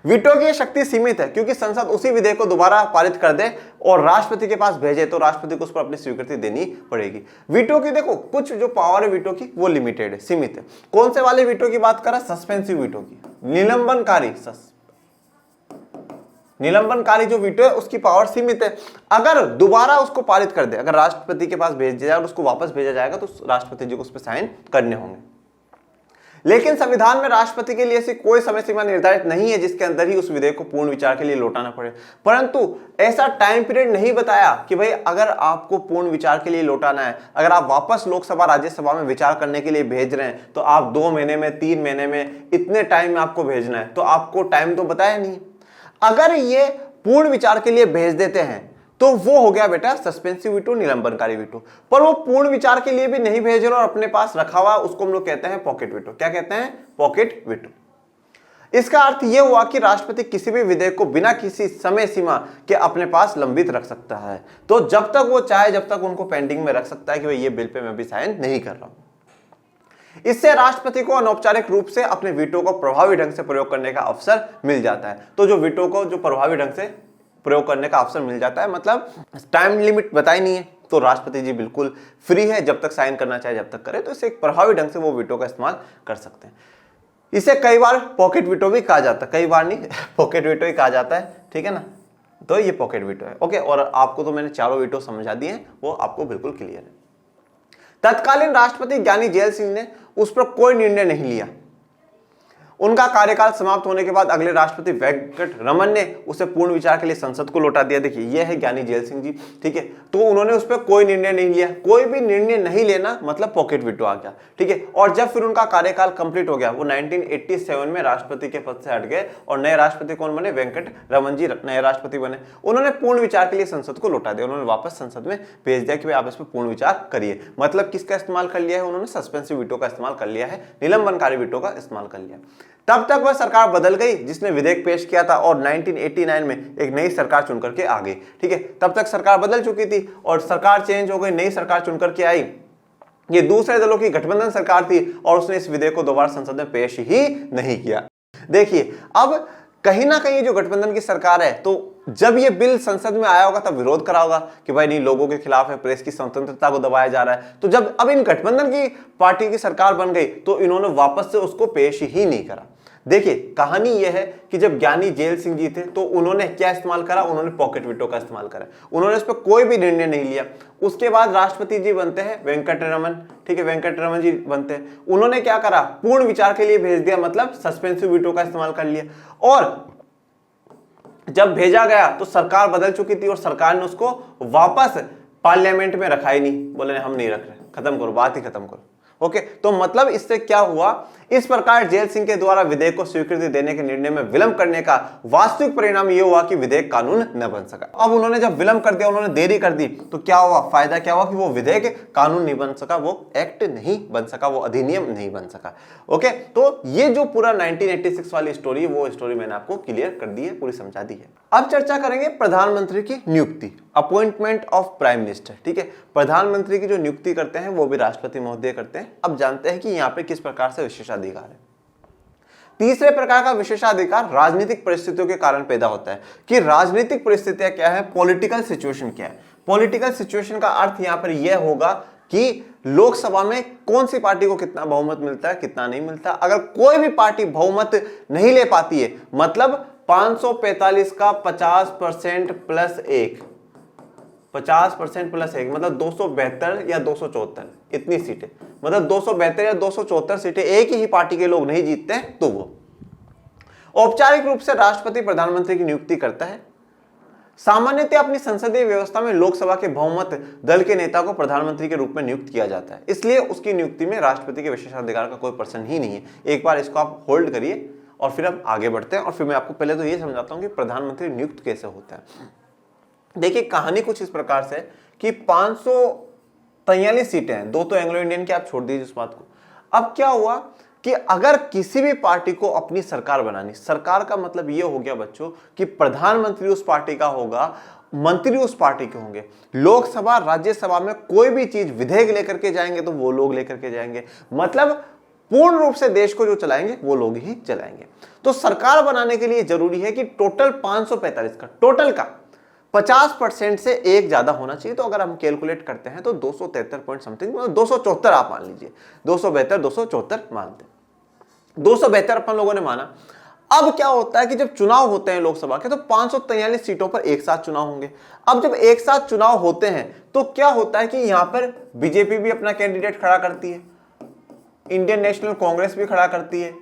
वीटो की शक्ति सीमित है क्योंकि संसद उसी विधेयक को दोबारा पारित कर दे और राष्ट्रपति के पास भेजे तो राष्ट्रपति को उस पर अपनी स्वीकृति देनी पड़ेगी। वीटो की देखो कुछ जो पावर है वीटो की वो लिमिटेड है, सीमित है। कौन से वाले वीटो की बात कर रहा है? सस्पेंसिव वीटो की, निलंबनकारी जो वीटो है उसकी पावर सीमित है। अगर दोबारा उसको पारित कर दे, अगर राष्ट्रपति के पास भेज दिया जाए और उसको वापस भेजा जाएगा तो राष्ट्रपति जी को उस पर साइन करने होंगे। लेकिन संविधान में राष्ट्रपति के लिए ऐसी कोई समय सीमा निर्धारित नहीं है जिसके अंदर ही उस विधेयक को पूर्ण विचार के लिए लौटाना पड़े। परंतु ऐसा टाइम पीरियड नहीं बताया कि भाई अगर आपको पूर्ण विचार के लिए लौटाना है, अगर आप वापस लोकसभा राज्यसभा में विचार करने के लिए भेज रहे हैं तो आप 2 महीने में, 3 महीने में, इतने टाइम में आपको भेजना है, तो आपको टाइम तो बताया नहीं। अगर ये पूर्ण विचार के लिए भेज देते हैं तो वो हो गया बेटा सस्पेंसिव वीटो, निलंबनकारी वीटो। पर वो पूर्ण विचार के लिए भी नहीं भेज रहे और अपने पास रखा हुआ, उसको हम लोग कहते हैं पॉकेट वीटो। क्या कहते हैं? Pocket veto. इसका अर्थ यह हुआ कि राष्ट्रपति किसी भी विधेयक को बिना किसी समय सीमा के अपने पास लंबित रख सकता है। तो जब तक वो चाहे, जब तक उनको पेंडिंग में रख सकता है कि भाई ये बिल पे मैं भी साइन नहीं कर रहा हूं। इससे राष्ट्रपति को अनौपचारिक रूप से अपने वीटो को प्रभावी ढंग से प्रयोग करने का अवसर मिल जाता है। तो जो वीटो को जो प्रभावी ढंग से प्रयोग करने का अवसर मिल जाता है, मतलब टाइम लिमिट बताई नहीं है तो राष्ट्रपति जी बिल्कुल फ्री है, जब तक साइन करना चाहे जब तक करे। तो इसे एक प्रभावी ढंग से वो वीटो का इस्तेमाल कर सकते हैं। इसे कई बार पॉकेट वीटो भी कहा जाता है, कई बार नहीं पॉकेट वीटो ही कहा जाता है, ठीक है ना। तो ये पॉकेट वीटो है। ओके, और आपको तो मैंने चारों वीटो समझा दिए हैं, वो आपको बिल्कुल क्लियर है। तत्कालीन राष्ट्रपति ज्ञानी जेल सिंह ने उस पर कोई निर्णय नहीं लिया। उनका कार्यकाल समाप्त होने के बाद अगले राष्ट्रपति वेंकट रमन ने उसे पूर्ण विचार के लिए संसद को लौटा दिया। देखिए ये है ज्ञानी जेल सिंह जी, ठीक है। तो उन्होंने उस पर कोई निर्णय नहीं लिया। कोई भी निर्णय नहीं लेना मतलब पॉकेट वीटो आ गया, ठीक है। और जब फिर उनका कार्यकाल कंप्लीट हो गया, वो 1987 में राष्ट्रपति के पद से हट गए और नए राष्ट्रपति कौन बने? वेंकट रमन जी नए राष्ट्रपति बने। उन्होंने पूर्ण विचार के लिए संसद को लौटा दिया। उन्होंने वापस संसद में भेज दिया कि भाई आप इस पर पूर्ण विचार करिए। मतलब किसका इस्तेमाल कर लिया है? उन्होंने सस्पेंसिव वीटो का इस्तेमाल कर लिया है, निलंबनकारी वीटो का इस्तेमाल कर लिया। तब तक वह सरकार बदल गई जिसने विधेयक पेश किया था और 1989 में एक नई सरकार चुनकर के आ गई, ठीक है। तब तक सरकार बदल चुकी थी और सरकार चेंज हो गई, नई सरकार चुनकर के आई। ये दूसरे दलों की गठबंधन सरकार थी और उसने इस विधेयक को दोबारा संसद में पेश ही नहीं किया। देखिए अब कहीं ना कहीं जो गठबंधन की सरकार है, तो जब ये बिल संसद में आया होगा तब विरोध करा होगा कि भाई नहीं, लोगों के खिलाफ है, प्रेस की स्वतंत्रता को दबाया जा रहा है। तो जब अब इन गठबंधन की पार्टी की सरकार बन गई तो इन्होंने वापस से उसको पेश ही नहीं करा। देखिए कहानी यह है कि जब ज्ञानी जेल सिंह जी थे तो उन्होंने क्या इस्तेमाल करा? उन्होंने पॉकेट वीटो का इस्तेमाल करा। उन्होंने इस पर कोई भी निर्णय नहीं लिया। उसके बाद राष्ट्रपति जी बनते हैं वेंकट रमन, ठीक है, वेंकट रमन जी बनते हैं। उन्होंने क्या करा? पूर्ण विचार के लिए भेज दिया, मतलब सस्पेंसिव वीटो का इस्तेमाल कर लिया। और जब भेजा गया तो सरकार बदल चुकी थी और सरकार ने उसको वापस पार्लियामेंट में रखा ही नहीं। बोले हम नहीं रख रहे, खत्म करो, बात ही खत्म करो। ओके, तो मतलब इससे क्या हुआ? इस प्रकार जेल सिंह के द्वारा विधेयक को स्वीकृति देने के निर्णय में विलंब करने का वास्तविक परिणाम यह हुआ कि विधेयक कानून न बन सका। अब उन्होंने जब विलंब कर दिया, उन्होंने देरी कर दी, तो क्या हुआ? फायदा क्या हुआ कि वो विधेयक कानून नहीं बन सका, वो एक्ट नहीं बन सका, वो अधिनियम नहीं बन सका। ओके, तो ये जो पूरा 1986 वाली स्टोरी है, वो स्टोरी मैंने आपको क्लियर कर दी है, पूरी समझा दी है। अब चर्चा करेंगे प्रधानमंत्री की नियुक्ति, अपॉइंटमेंट ऑफ प्राइम मिनिस्टर, ठीक है। प्रधानमंत्री की जो नियुक्ति करते हैं वो भी राष्ट्रपति महोदय करते हैं। अब जानते हैं कि यहाँ पे किस प्रकार से विशेषाधिकार है। तीसरे प्रकार का विशेषाधिकार राजनीतिक परिस्थितियों के कारण पैदा होता है। कि राजनीतिक परिस्थितियां क्या है, पॉलिटिकल सिचुएशन क्या है। पॉलिटिकल सिचुएशन का अर्थ यहां पर यह होगा कि लोकसभा में कौन सी पार्टी को कितना बहुमत मिलता है, कितना नहीं मिलता। अगर कोई भी पार्टी बहुमत नहीं ले पाती है, मतलब 545 का 50% प्लस 1, 50% प्लस 1 मतलब 272 या 274 इतनी सीटें, मतलब 272 या 274 सीटें एक ही पार्टी के लोग नहीं जीतते हैं, तो वो औपचारिक रूप से राष्ट्रपति प्रधानमंत्री की नियुक्ति करता है। सामान्यतः अपनी संसदीय व्यवस्था में लोकसभा के बहुमत दल के नेता को प्रधानमंत्री के रूप में नियुक्त किया जाता है, इसलिए उसकी नियुक्ति में राष्ट्रपति के विशेषाधिकार का कोई प्रश्न ही नहीं है। एक बार इसको आप होल्ड करिए और फिर हम आगे बढ़ते हैं और फिर मैं आपको पहले तो ये समझाता हूं कि प्रधानमंत्री नियुक्त कैसे होता है। देखिए कहानी कुछ इस प्रकार से कि 543 सीटें हैं, 2 तो एंग्लो इंडियन की, आप छोड़ दीजिए उस बात को। अब क्या हुआ कि अगर किसी भी पार्टी को अपनी सरकार बनानी, सरकार का मतलब ये हो गया बच्चों कि प्रधानमंत्री उस पार्टी का होगा, मंत्री उस पार्टी के होंगे। लोकसभा राज्यसभा में कोई भी चीज विधेयक लेकर के जाएंगे तो वो लोग लेकर के जाएंगे। मतलब पूर्ण रूप से देश को जो चलाएंगे वो लोग ही चलाएंगे। तो सरकार बनाने के लिए जरूरी है कि टोटल 545 का, टोटल का 50% से एक ज्यादा होना चाहिए। तो अगर हम कैलकुलेट करते हैं तो 273 पॉइंट समथिंग, 274 आप मान लीजिए, 272 274 मानते हैं, 272 अपन लोगों ने माना। अब क्या होता है कि जब चुनाव होते हैं लोकसभा के तो 543 सीटों पर एक साथ चुनाव होंगे। अब जब एक साथ चुनाव होते हैं तो क्या होता है कि यहां पर बीजेपी भी अपना कैंडिडेट खड़ा करती है, इंडियन नेशनल कांग्रेस भी खड़ा करती है,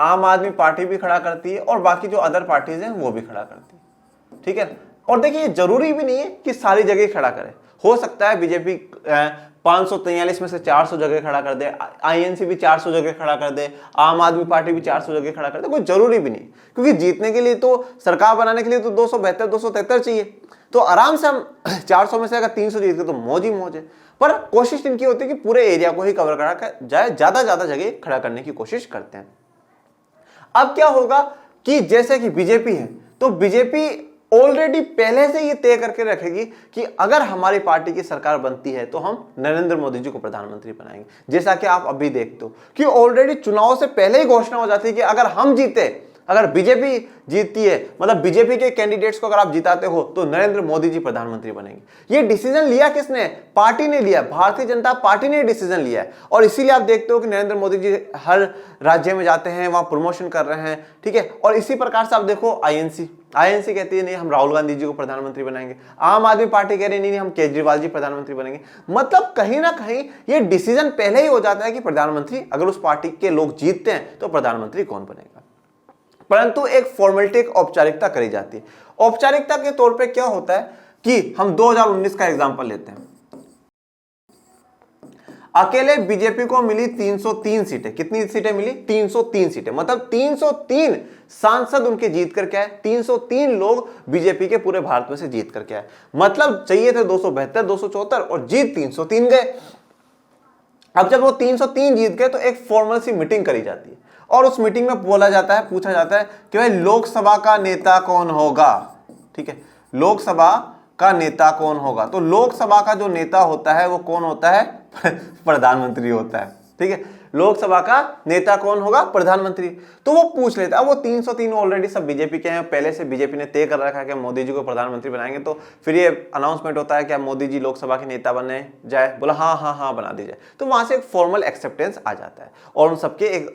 आम आदमी पार्टी भी खड़ा करती है और बाकी जो अदर पार्टीज हैं वो भी खड़ा करती है। ठीक है, और देखिए जरूरी भी नहीं है कि सारी जगह खड़ा करे, हो सकता है बीजेपी 543 में से 400 जगह खड़ा कर दे, आईएनसी भी 400 जगह खड़ा कर दे, आम आदमी पार्टी भी 400 जगह खड़ा कर दे, कोई जरूरी भी नहीं, क्योंकि जीतने के लिए तो, सरकार बनाने के लिए तो 272 273 चाहिए। तो आराम से हम 400 में से अगर 300 जीत गए तो मौज ही मौज है। पर कोशिश इनकी होती है कि पूरे एरिया को ही कवर करा जाए, ज्यादा जगह खड़ा करने की कोशिश करते हैं। अब क्या होगा कि जैसे कि बीजेपी है तो बीजेपी ऑलरेडी पहले से ये तय करके रखेगी कि अगर हमारी पार्टी की सरकार बनती है तो हम नरेंद्र मोदी जी को प्रधानमंत्री बनाएंगे। जैसा कि आप अभी देखते हो कि ऑलरेडी चुनाव से पहले ही घोषणा हो जाती है कि अगर हम जीते, अगर बीजेपी जीतती है, मतलब बीजेपी के कैंडिडेट्स को अगर आप जिताते हो तो नरेंद्र मोदी जी प्रधानमंत्री बनेंगे। ये डिसीजन लिया किसने? पार्टी ने लिया, भारतीय जनता पार्टी ने डिसीजन लिया है। और इसीलिए आप देखते हो कि नरेंद्र मोदी जी हर राज्य में जाते हैं, वहां प्रमोशन कर रहे हैं। ठीक है, और इसी प्रकार से आप देखो आईएनसी कहती है नहीं हम राहुल गांधी जी को प्रधानमंत्री बनाएंगे, आम आदमी पार्टी कह रही नहीं हम केजरीवाल जी प्रधानमंत्री बनेंगे। मतलब कहीं ना कहीं ये डिसीजन पहले ही हो जाता है कि प्रधानमंत्री, अगर उस पार्टी के लोग जीतते हैं तो प्रधानमंत्री कौन बनेगा। परंतु एक फॉर्मेलिटी, एक औपचारिकता करी जाती है। औपचारिकता के तौर पे क्या होता है कि हम 2019 का एग्जांपल लेते हैं। अकेले बीजेपी को मिली 303 सीटें। कितनी सीटें मिली? 303 सीटें। मतलब 303 सांसद उनके जीत कर क्या है, 303 लोग बीजेपी के पूरे भारत में से जीत कर क्या है। मतलब चाहिए थे 272 274 और जीत 303 गए। अब जब वो 303 जीत गए तो एक फॉर्मल सी मीटिंग करी जाती है और उस मीटिंग में बोला जाता है, पूछा जाता है कि भाई लोकसभा का नेता कौन होगा। ठीक है, लोकसभा का नेता कौन होगा। तो लोकसभा का जो नेता होता है वो कौन होता है? प्रधानमंत्री होता है। ठीक है, लोकसभा का नेता कौन होगा? प्रधानमंत्री। तो वो पूछ लेता है। अब वो 303 ऑलरेडी सब बीजेपी के हैं, पहले से बीजेपी ने तय कर रखा है कि मोदी जी को प्रधानमंत्री बनाएंगे। तो फिर ये अनाउंसमेंट होता है कि मोदी जी लोकसभा के नेता बने जाए, बोला हाँ हाँ हाँ बना दी जाए। तो वहां से एक फॉर्मल एक्सेप्टेंस आ जाता है और उन सबके एक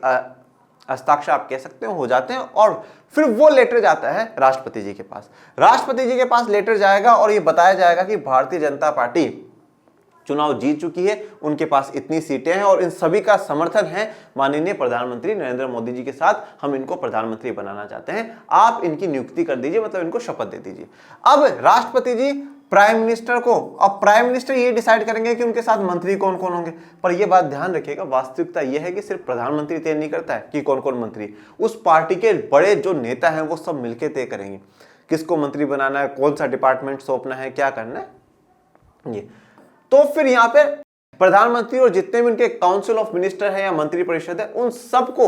हस्ताक्षर आप कह सकते हो जाते हैं और फिर वो लेटर जाता है राष्ट्रपति जी के पास। राष्ट्रपति जी के पास लेटर जाएगा और ये बताया जाएगा कि भारतीय जनता पार्टी चुनाव जीत चुकी है, उनके पास इतनी सीटें हैं और इन सभी का समर्थन है माननीय प्रधानमंत्री नरेंद्र मोदी जी के साथ, हम इनको प्रधानमंत्री बनाना चाहते हैं, आप इनकी नियुक्ति कर दीजिए, मतलब इनको शपथ दे दीजिए। अब राष्ट्रपति जी प्राइम मिनिस्टर को, अब प्राइम मिनिस्टर ये डिसाइड करेंगे कि उनके साथ मंत्री कौन कौन होंगे। पर यह बात ध्यान रखिएगा, वास्तविकता यह है कि सिर्फ प्रधानमंत्री तय नहीं करता है कि कौन कौन मंत्री, उस पार्टी के बड़े जो नेता हैं वो सब मिलकर तय करेंगे किसको मंत्री बनाना है, कौन सा डिपार्टमेंट सौंपना है, क्या करना है ये। तो फिर यहां पे प्रधानमंत्री और जितने भी उनके काउंसिल ऑफ मिनिस्टर है या मंत्री परिषद है, उन सबको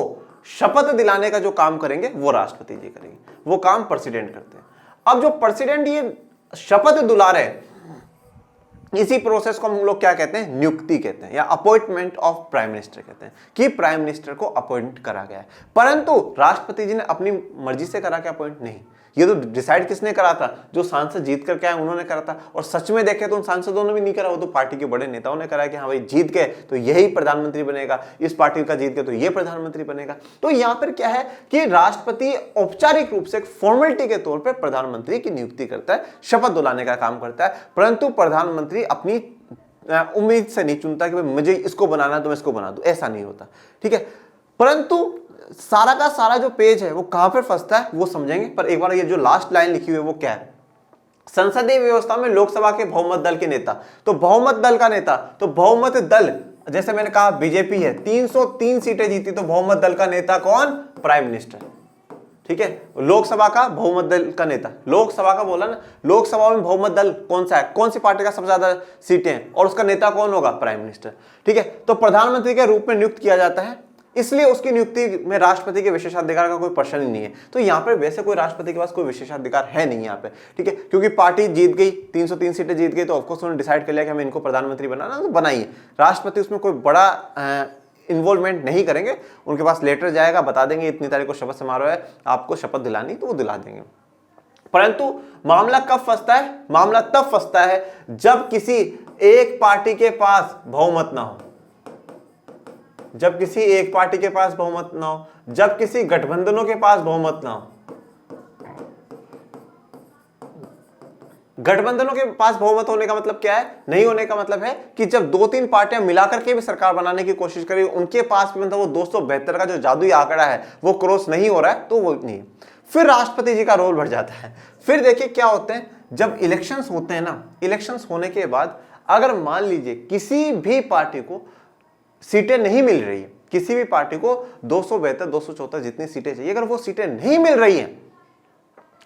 शपथ दिलाने का जो काम करेंगे वो राष्ट्रपति जी करेंगे, वो काम प्रेसिडेंट करते हैं। अब जो प्रेसिडेंट ये शपथ दिला रहे हैं, इसी प्रोसेस को हम लोग क्या कहते हैं? नियुक्ति कहते हैं या अपॉइंटमेंट ऑफ प्राइम मिनिस्टर कहते हैं कि प्राइम मिनिस्टर को अपॉइंट करा गया है। परंतु राष्ट्रपति जी ने अपनी मर्जी से करा के अपॉइंट नहीं, ये तो डिसाइड किसने करा था? जो सांसद जीत करके आए उन्होंने करा था। और सच में देखे तो उन सांसदों ने भी नहीं करा, वो तो पार्टी के बड़े नेताओं ने करा कि हाँ भाई जीत गए तो यही प्रधानमंत्री बनेगा, इस पार्टी का जीत गए तो ये प्रधानमंत्री बनेगा। तो यहाँ पर क्या है कि राष्ट्रपति औपचारिक रूप से एक फॉर्मेलिटी के तौर पर प्रधानमंत्री की नियुक्ति करता है, शपथ दिलाने का काम करता है। परंतु प्रधानमंत्री अपनी उम्मीद से नहीं चुनता कि मुझे इसको बनाना तो मैं इसको बना दूं, ऐसा नहीं होता। ठीक है, परंतु सारा का सारा जो पेज है वो कहां पर फंसता है वो समझेंगे। पर एक बार ये जो लास्ट लाइन लिखी हुई है वो क्या है? संसदीय व्यवस्था में लोकसभा के बहुमत दल के नेता, तो बहुमत दल का नेता, तो बहुमत दल जैसे मैंने कहा बीजेपी है, 303 सीटें जीती, तो बहुमत दल का नेता कौन? Prime minister. ठीक है, लोकसभा का बहुमत दल का नेता, लोकसभा का बोला ना, लोकसभा में बहुमत दल कौन सा है, कौन सी पार्टी का सबसे ज्यादा सीटें हैं और उसका नेता कौन होगा? Prime minister. ठीक है, तो प्रधानमंत्री के रूप में नियुक्त किया जाता है, इसलिए उसकी नियुक्ति में राष्ट्रपति के विशेषाधिकार का कोई प्रश्न ही नहीं है। तो यहाँ पर वैसे कोई राष्ट्रपति के पास कोई विशेषाधिकार है नहीं यहाँ पे। ठीक है, क्योंकि पार्टी जीत गई, 303 सीटें जीत गई, तो ऑफकोर्स उन्होंने डिसाइड कर लिया कि हमें इनको प्रधानमंत्री बनाना, तो बनाइए। राष्ट्रपति उसमें कोई बड़ा इन्वॉल्वमेंट नहीं करेंगे, उनके पास लेटर जाएगा, बता देंगे इतनी तारीख को शपथ समारोह है, आपको शपथ दिलानी तो वो दिला देंगे। परंतु मामला कब फंसता है? मामला तब फंसता है जब किसी एक पार्टी के पास बहुमत ना हो, जब किसी एक पार्टी के पास बहुमत ना हो, जब किसी गठबंधनों के पास बहुमत ना हो। गठबंधनों के पास बहुमत होने का मतलब क्या है? नहीं होने का मतलब है कि जब 2-3 पार्टियां मिलाकर के भी सरकार बनाने की कोशिश करें, उनके पास भी मतलब वो 272 का जो जादुई आंकड़ा है वो क्रॉस नहीं हो रहा है, तो वो नहीं। फिर राष्ट्रपति जी का रोल बढ़ जाता है। फिर देखिए क्या होते हैं, जब इलेक्शंस होते हैं ना, इलेक्शंस होने के बाद अगर मान लीजिए किसी भी पार्टी को सीटें नहीं मिल रही है, किसी भी पार्टी को 272, 274 जितनी सीटें चाहिए, अगर वो सीटें नहीं मिल रही हैं,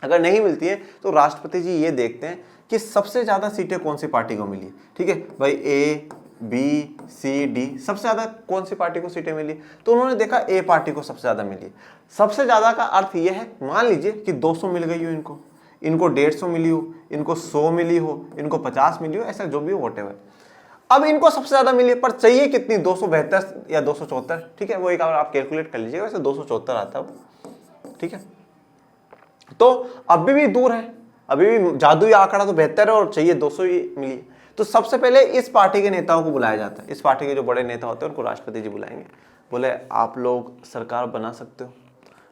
अगर नहीं मिलती है, तो राष्ट्रपति जी ये देखते हैं कि सबसे ज्यादा सीटें कौन सी पार्टी को मिली है। ठीक है भाई, ए बी सी डी, सबसे ज्यादा कौन सी पार्टी को सीटें मिली, तो उन्होंने देखा ए पार्टी को सबसे ज्यादा मिली। सबसे ज्यादा का अर्थ यह है, मान लीजिए कि 200 मिल गई हो इनको, इनको 150 मिली हो, इनको 100 मिली हो, इनको 50 मिली हो, ऐसा जो भी हो व्हाटएवर। अब इनको सबसे ज्यादा मिली, पर चाहिए कितनी? 272 या 274। ठीक है, वो एक आप कैलकुलेट कर लीजिएगा, वैसे 274 आता है। ठीक है, तो अभी भी दूर है, अभी भी जादुई आंकड़ा तो बेहतर है और चाहिए 200 ही मिली। तो सबसे पहले इस पार्टी के नेताओं को बुलाया जाता है, इस पार्टी के जो बड़े नेता होते हैं उनको राष्ट्रपति जी बुलाएंगे, बोले आप लोग सरकार बना सकते हो,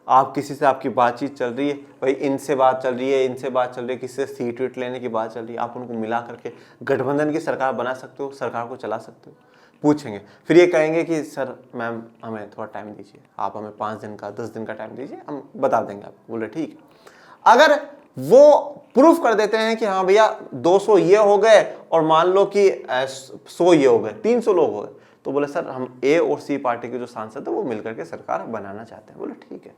आप किसी से आपकी बातचीत चल रही है, भाई इनसे बात चल रही है, इनसे बात चल रही है, किसी से सीट वीट लेने की बात चल रही है, आप उनको मिला करके गठबंधन की सरकार बना सकते हो, सरकार को चला सकते हो। पूछेंगे, फिर ये कहेंगे कि सर मैम हमें थोड़ा टाइम दीजिए, आप हमें 5 दिन का 10 दिन का टाइम दीजिए, हम बता देंगे आपको। बोले ठीक है। अगर वो प्रूफ कर देते हैं कि हाँ भैया 200 ये हो गए और मान लो कि 100 ये हो गए, 300 लोग हो गए, तो बोले सर हम ए और सी पार्टी के जो सांसद है वो मिलकर के सरकार बनाना चाहते हैं। बोले ठीक है।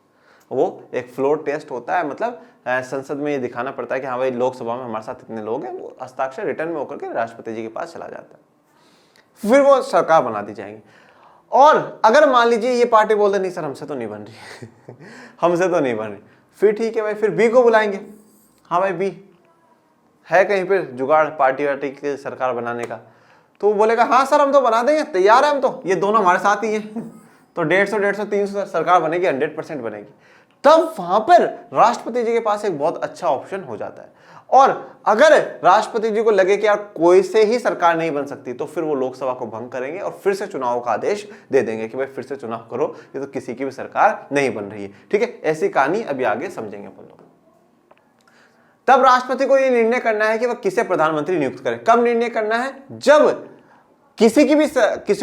वो एक फ्लोर टेस्ट होता है, मतलब संसद में ये दिखाना पड़ता है कि हाँ भाई लोकसभा में हमारे साथ इतने लोग हैं, वो हस्ताक्षर रिटर्न में होकर के राष्ट्रपति जी के पास चला जाता है, फिर वो सरकार बना दी जाएगी। और अगर मान लीजिए ये पार्टी बोलते नहीं सर हमसे तो नहीं बन रही हमसे तो नहीं बन रही, फिर ठीक है भाई, फिर बी को बुलाएंगे। हाँ भाई बी है कहीं पे जुगाड़ पार्टी वार्टी की सरकार बनाने का, तो वो बोलेगा हाँ सर हम तो बना देंगे, तैयार है हम तो, ये दोनों हमारे साथ ही हैं तो 150, 300 सरकार बनेगी, 100% बनेगी। तब वहां पर राष्ट्रपति जी के पास एक बहुत अच्छा ऑप्शन हो जाता है। और अगर राष्ट्रपति जी को लगे कि यार कोई से ही सरकार नहीं बन सकती, तो फिर वो लोकसभा को भंग करेंगे और फिर से चुनाव का आदेश दे देंगे कि भाई फिर से चुनाव करो, ये तो किसी की भी सरकार नहीं बन रही है। ठीक है, ऐसी कहानी अभी आगे समझेंगे अपन लोग। तब राष्ट्रपति को यह निर्णय करना है कि वह किसे प्रधानमंत्री नियुक्त करे। कब निर्णय करना है? जब किसी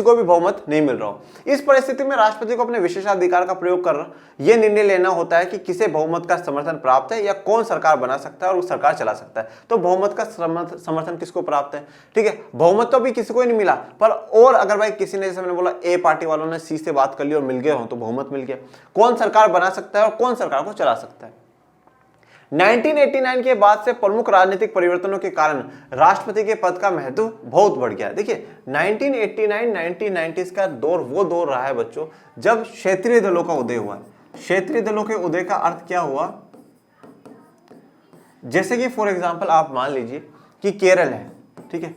को भी बहुमत नहीं मिल रहा हो। इस परिस्थिति में राष्ट्रपति को अपने विशेषाधिकार का प्रयोग कर यह निर्णय लेना होता है कि किसे बहुमत का समर्थन प्राप्त है या कौन सरकार बना सकता है और वो सरकार चला सकता है। तो बहुमत का समर्थन किसको प्राप्त है? ठीक है, बहुमत तो अभी किसी को ही नहीं मिला, पर और अगर भाई किसी ने, जैसे मैंने बोला, ए पार्टी वालों ने सी से बात कर ली और मिल गए हो तो बहुमत मिल गया। कौन सरकार बना सकता है और कौन सरकार को चला सकता है। 1989 के बाद से प्रमुख राजनीतिक परिवर्तनों के कारण राष्ट्रपति के पद का महत्व बहुत बढ़ गया। देखिए 1989 1990s का दौर वो दौर रहा है बच्चों जब क्षेत्रीय दलों का उदय हुआ। क्षेत्रीय दलों के उदय का अर्थ क्या हुआ? जैसे कि फॉर एग्जांपल आप मान लीजिए कि केरल है, ठीक है,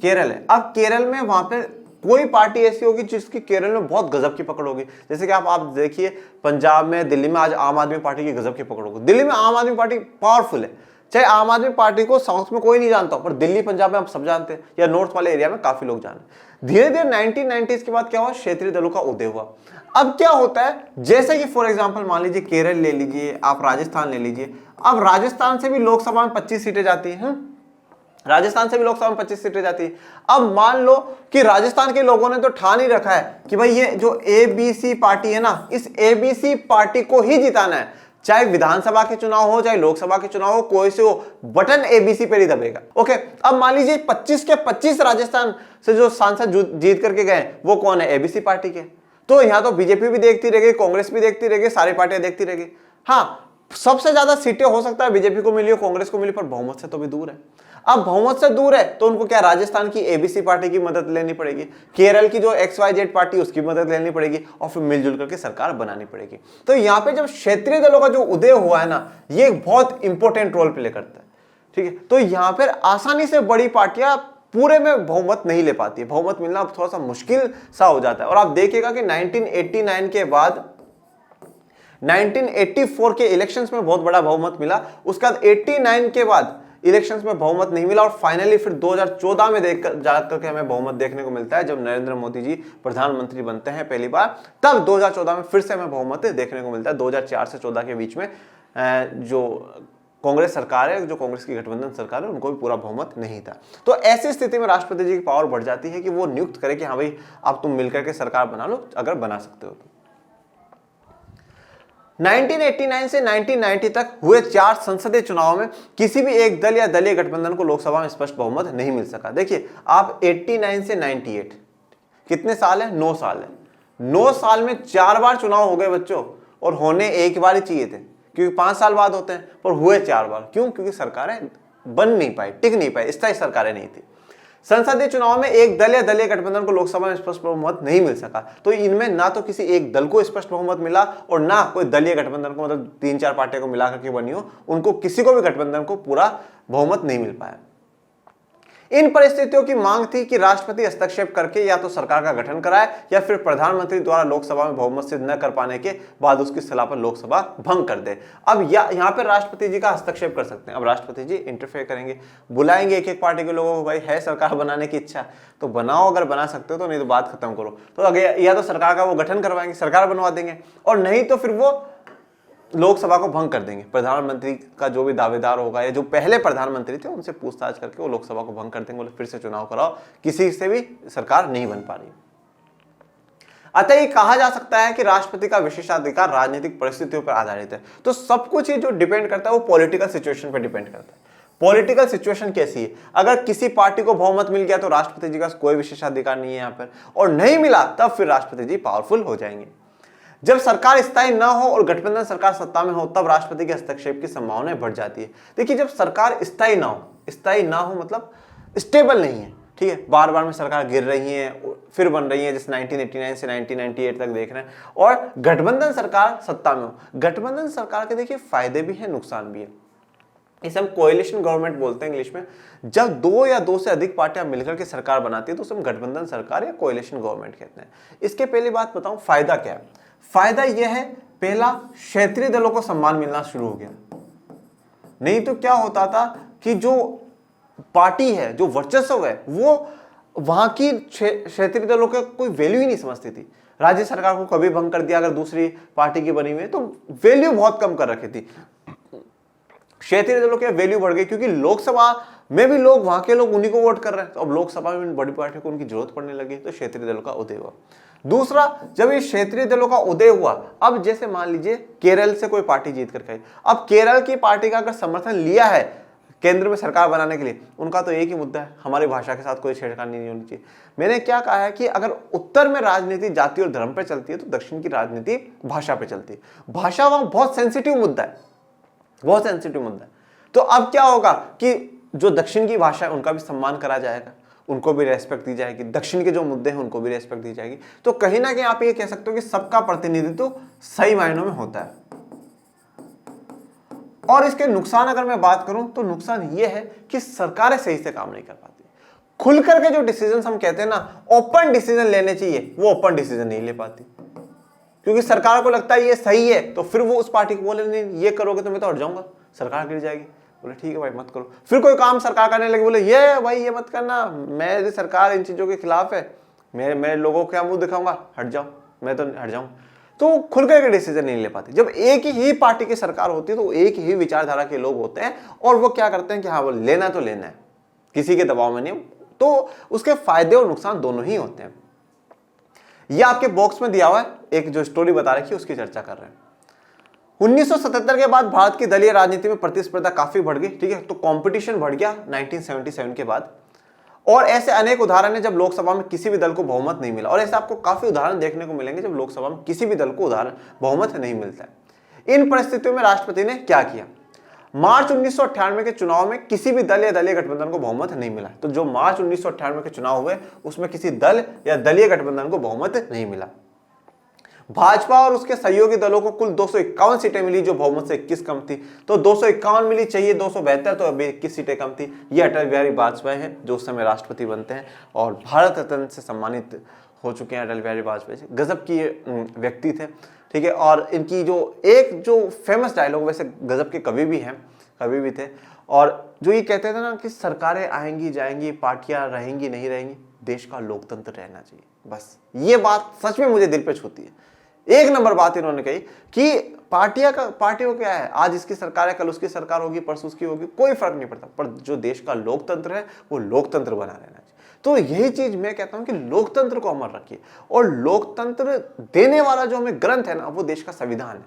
केरल है। अब केरल में वहां पे कोई पार्टी ऐसी होगी जिसकी केरल में बहुत गजब की पकड़ होगी। जैसे कि आप देखिए पंजाब में, दिल्ली में आज आम आदमी पार्टी की गजब की पकड़ होगी। दिल्ली में आम आदमी पार्टी पावरफुल है। चाहे आम आदमी पार्टी को साउथ में कोई नहीं जानता, पर दिल्ली पंजाब में आप सब जानते हैं, या नॉर्थ वाले एरिया में काफी लोग जानते। धीरे धीरे 1990s के बाद क्या हुआ? क्षेत्रीय दलों का उदय हुआ। अब क्या होता है, जैसे कि फॉर एग्जाम्पल मान लीजिए केरल ले लीजिए, आप राजस्थान ले लीजिए। अब राजस्थान से भी लोकसभा में 25 सीटें जाती हैं, राजस्थान से भी लोकसभा में 25 सीटें जाती है। अब मान लो कि राजस्थान के लोगों ने तो ठान ही रखा है कि भाई ये जो एबीसी पार्टी है ना, इस एबीसी पार्टी को ही जिताना है, चाहे विधानसभा के चुनाव हो चाहे लोकसभा के चुनाव हो, कोई से हो, बटन एबीसी पे ही दबेगा। ओके, अब मान लीजिए 25 के 25 राजस्थान से जो सांसद जीत करके गए वो कौन है? एबीसी पार्टी के। तो यहां तो बीजेपी भी देखती रहेगी, कांग्रेस भी देखती रहेगी, सारी पार्टियां देखती रहेगी। हाँ, सबसे ज्यादा सीटें हो सकता है बीजेपी को मिली हो, कांग्रेस को मिली, पर बहुमत से तो भी दूर है। अब बहुमत से दूर है तो उनको क्या राजस्थान की एबीसी पार्टी की मदद लेनी पड़ेगी, केरल की जो XYZ पार्टी उसकी मदद लेनी पड़ेगी और फिर मिलजुल करके सरकार बनानी पड़ेगी। तो यहाँ पे जब क्षेत्रीय दलों का जो उदय हुआ है ना, ये एक बहुत इंपॉर्टेंट रोल प्ले करता है। ठीक है, तो यहाँ पर आसानी से बड़ी पार्टियां पूरे में बहुमत नहीं ले पाती है। बहुमत मिलना अब थोड़ा सा मुश्किल सा हो जाता है। और आप देखिएगा कि 1989 के बाद 1984 के इलेक्शंस में बहुत बड़ा बहुमत मिला, उसके बाद 89 के बाद इलेक्शंस में बहुमत नहीं मिला, और फाइनली फिर 2014 में जाकर के हमें बहुमत देखने को मिलता है, जब नरेंद्र मोदी जी प्रधानमंत्री बनते हैं पहली बार, तब 2014 में फिर से हमें बहुमत देखने को मिलता है। 2004 से 14 के बीच में जो कांग्रेस सरकार है, जो कांग्रेस की गठबंधन सरकार है, उनको भी पूरा बहुमत नहीं था। तो ऐसी स्थिति में राष्ट्रपति जी की पावर बढ़ जाती है कि वो नियुक्त करे कि हाँ भाई अब तुम मिलकर के सरकार बना लो, अगर बना सकते हो तो। 1989 से 1990 तक हुए 4 संसदीय चुनावों में किसी भी एक दल या दलीय गठबंधन को लोकसभा में स्पष्ट बहुमत नहीं मिल सका। देखिए आप 89 से 98 कितने साल है? 9 साल है। 9 साल में 4 बार चुनाव हो गए बच्चों, और होने एक बार ही चाहिए थे, क्योंकि 5 साल बाद होते हैं, पर हुए 4 बार। क्यों? क्योंकि सरकारें बन नहीं पाई, टिक नहीं पाई, स्थायी सरकारें नहीं थी। संसदीय चुनाव में एक दल या दलीय गठबंधन को लोकसभा में स्पष्ट बहुमत नहीं मिल सका। तो इनमें ना तो किसी एक दल को स्पष्ट बहुमत मिला, और ना कोई दलीय गठबंधन को, मतलब 3-4 पार्टियों को मिलाकर के बनी हो, उनको किसी को भी गठबंधन को पूरा बहुमत नहीं मिल पाया। इन परिस्थितियों की मांग थी कि राष्ट्रपति हस्तक्षेप करके या तो सरकार का गठन कराए, या फिर प्रधानमंत्री द्वारा लोकसभा में बहुमत सिद्ध न कर पाने के बाद उसकी सलाह पर लोकसभा भंग कर दे। अब यहाँ पर राष्ट्रपति जी का हस्तक्षेप कर सकते हैं। अब राष्ट्रपति जी इंटरफेयर करेंगे, बुलाएंगे एक एक पार्टी के लोगों को, भाई है सरकार बनाने की इच्छा तो बनाओ, अगर बना सकते हो तो, नहीं तो बात खत्म करो। तो अगर या तो सरकार का वो गठन करवाएंगे, सरकार बनवा देंगे, और नहीं तो फिर वो लोकसभा को भंग कर देंगे। प्रधानमंत्री का जो भी दावेदार होगा या जो पहले प्रधानमंत्री थे उनसे पूछताछ करके वो लोकसभा को भंग कर देंगे, बोले फिर से चुनाव कराओ, किसी से भी सरकार नहीं बन पा रही। अतः ये कहा जा सकता है कि राष्ट्रपति का विशेषाधिकार राजनीतिक परिस्थितियों पर आधारित है। तो सब कुछ ही जो डिपेंड करता है वो पॉलिटिकल सिचुएशन पर डिपेंड करता है। पॉलिटिकल सिचुएशन कैसी है? अगर किसी पार्टी को बहुमत मिल गया तो राष्ट्रपति जी का कोई विशेषाधिकार नहीं है यहाँ पर, और नहीं मिला तब फिर राष्ट्रपति जी पावरफुल हो जाएंगे। जब सरकार स्थायी ना हो और गठबंधन सरकार सत्ता में हो, तब राष्ट्रपति के हस्तक्षेप की संभावनाएं बढ़ जाती है। देखिए जब सरकार स्थायी ना हो मतलब स्टेबल नहीं है, ठीक है, बार बार में सरकार गिर रही है, फिर बन रही है, जैसे 1989 से 1998 तक देख रहे हैं, और गठबंधन सरकार सत्ता में हो। गठबंधन सरकार के देखिए फायदे भी हैं, नुकसान भी है। इसे हम कोएलिशन गवर्नमेंट बोलते हैं इंग्लिश में। जब 2 या 2 से अधिक पार्टियां मिलकर के सरकार बनाती है तो उसे हम गठबंधन सरकार या कोएलिशन गवर्नमेंट कहते हैं। इसके पहली बात बताऊं, फायदा क्या है? फायदा यह है, पहला, क्षेत्रीय दलों को सम्मान मिलना शुरू हो गया। नहीं तो क्या होता था कि जो पार्टी है, जो वर्चस्व है, वो वहां की क्षेत्रीय दलों के कोई वैल्यू ही नहीं समझती थी। राज्य सरकार को कभी भंग कर दिया अगर दूसरी पार्टी की बनी हुई है, तो वैल्यू बहुत कम कर रखी थी। क्षेत्रीय दलों की वैल्यू बढ़ गई, क्योंकि लोकसभा में भी लोग, वहां के लोग उन्हीं को वोट कर रहे हैं, तो अब लोकसभा में बड़ी पार्टी को उनकी जरूरत पड़ने लगी, तो क्षेत्रीय दलों का उदय हुआ। दूसरा, जब ये क्षेत्रीय दलों का उदय हुआ, अब जैसे मान लीजिए केरल से कोई पार्टी जीत करके आई, अब केरल की पार्टी का अगर समर्थन लिया है केंद्र में सरकार बनाने के लिए, उनका तो एक ही मुद्दा है, हमारी भाषा के साथ कोई छेड़खानी नहीं होनी चाहिए। मैंने क्या कहा है कि अगर उत्तर में राजनीति जाति और धर्म पे चलती है तो दक्षिण की राजनीति भाषा पे चलती है। भाषा वहां बहुत सेंसिटिव मुद्दा है, बहुत सेंसिटिव मुद्दा है। तो अब क्या होगा कि जो दक्षिण की भाषा है उनका भी सम्मान करा जाएगा, उनको भी रेस्पेक्ट दी जाएगी, दक्षिण के जो मुद्दे हैं उनको भी रेस्पेक्ट दी जाएगी। तो कहीं ना कहीं आप ये कह सकते हो कि सबका प्रतिनिधित्व सही मायनों में होता है। और इसके नुकसान अगर मैं बात करूं तो नुकसान ये है कि सरकारें सही से काम नहीं कर पाती। खुल करके जो डिसीजन हम कहते हैं ना, ओपन डिसीजन लेने चाहिए, वो ओपन डिसीजन नहीं ले पाती, क्योंकि सरकार को लगता है ये सही है, तो फिर वो उस पार्टी को बोले नहीं ये करोगे तो मैं तो हट जाऊंगा, सरकार गिर जाएगी, बोले ठीक है भाई मत करो। फिर कोई काम सरकार करने लगे, बोले ये भाई ये मत करना, मेरी सरकार इन चीजों के खिलाफ है, मेरे लोगों को क्या मुंह दिखाऊंगा, हट जाओ, मैं तो हट जाऊं। तो खुल करके डिसीजन नहीं ले पाते। जब एक ही पार्टी की सरकार होती है तो एक ही विचारधारा के लोग होते हैं, और वो क्या करते हैं कि हाँ वो लेना तो लेना है, किसी के दबाव में नहीं, तो उसके फायदे और नुकसान दोनों ही होते हैं। ये आपके बॉक्स में दिया हुआ है, एक जो स्टोरी बता रखी है उसकी चर्चा कर रहे हैं। 1977 के बाद भारत की दलीय राजनीति में प्रतिस्पर्धा काफी बढ़ गई, ठीक है, तो कंपटीशन बढ़ गया 1977 के बाद। और ऐसे अनेक उदाहरण हैं जब लोकसभा में किसी भी दल को बहुमत नहीं मिला, और ऐसे आपको काफी उदाहरण देखने को मिलेंगे जब लोकसभा में किसी भी दल को बहुमत नहीं मिलता है। इन परिस्थितियों में राष्ट्रपति ने क्या किया? मार्च 1998 के चुनाव में किसी भी दल या दलीय गठबंधन को बहुमत नहीं मिला। तो जो मार्च 1998 के चुनाव हुए उसमें किसी दल या दलीय गठबंधन को बहुमत नहीं मिला। भाजपा और उसके सहयोगी दलों को कुल 251 सीटें मिली, जो बहुमत से 21 कम थी। तो 251 मिली, चाहिए 272, तो अभी 21 सीटें कम थी। ये अटल बिहारी वाजपेयी हैं जो उस समय राष्ट्रपति बनते हैं और भारत रत्न से सम्मानित हो चुके हैं। अटल बिहारी वाजपेयी जी गजब की व्यक्ति थे, ठीक है। और इनकी जो फेमस डायलॉग, वैसे गजब के कवि भी हैं, कवि भी थे, और जो ये कहते थे ना कि सरकारें आएंगी जाएंगी, पार्टियां रहेंगी नहीं रहेंगी, देश का लोकतंत्र रहना चाहिए। बस ये बात सच में मुझे दिल पे छूती है। एक नंबर बात इन्होंने कही कि पार्टियों को क्या है, आज इसकी सरकार है, कल उसकी सरकार होगी, परसों उसकी होगी, कोई फर्क नहीं पड़ता, पर जो देश का लोकतंत्र है वो लोकतंत्र बना रहना चाहिए। तो यही चीज मैं कहता हूं कि लोकतंत्र को अमर रखिए, और लोकतंत्र देने वाला जो हमें ग्रंथ है ना, वो देश का संविधान है,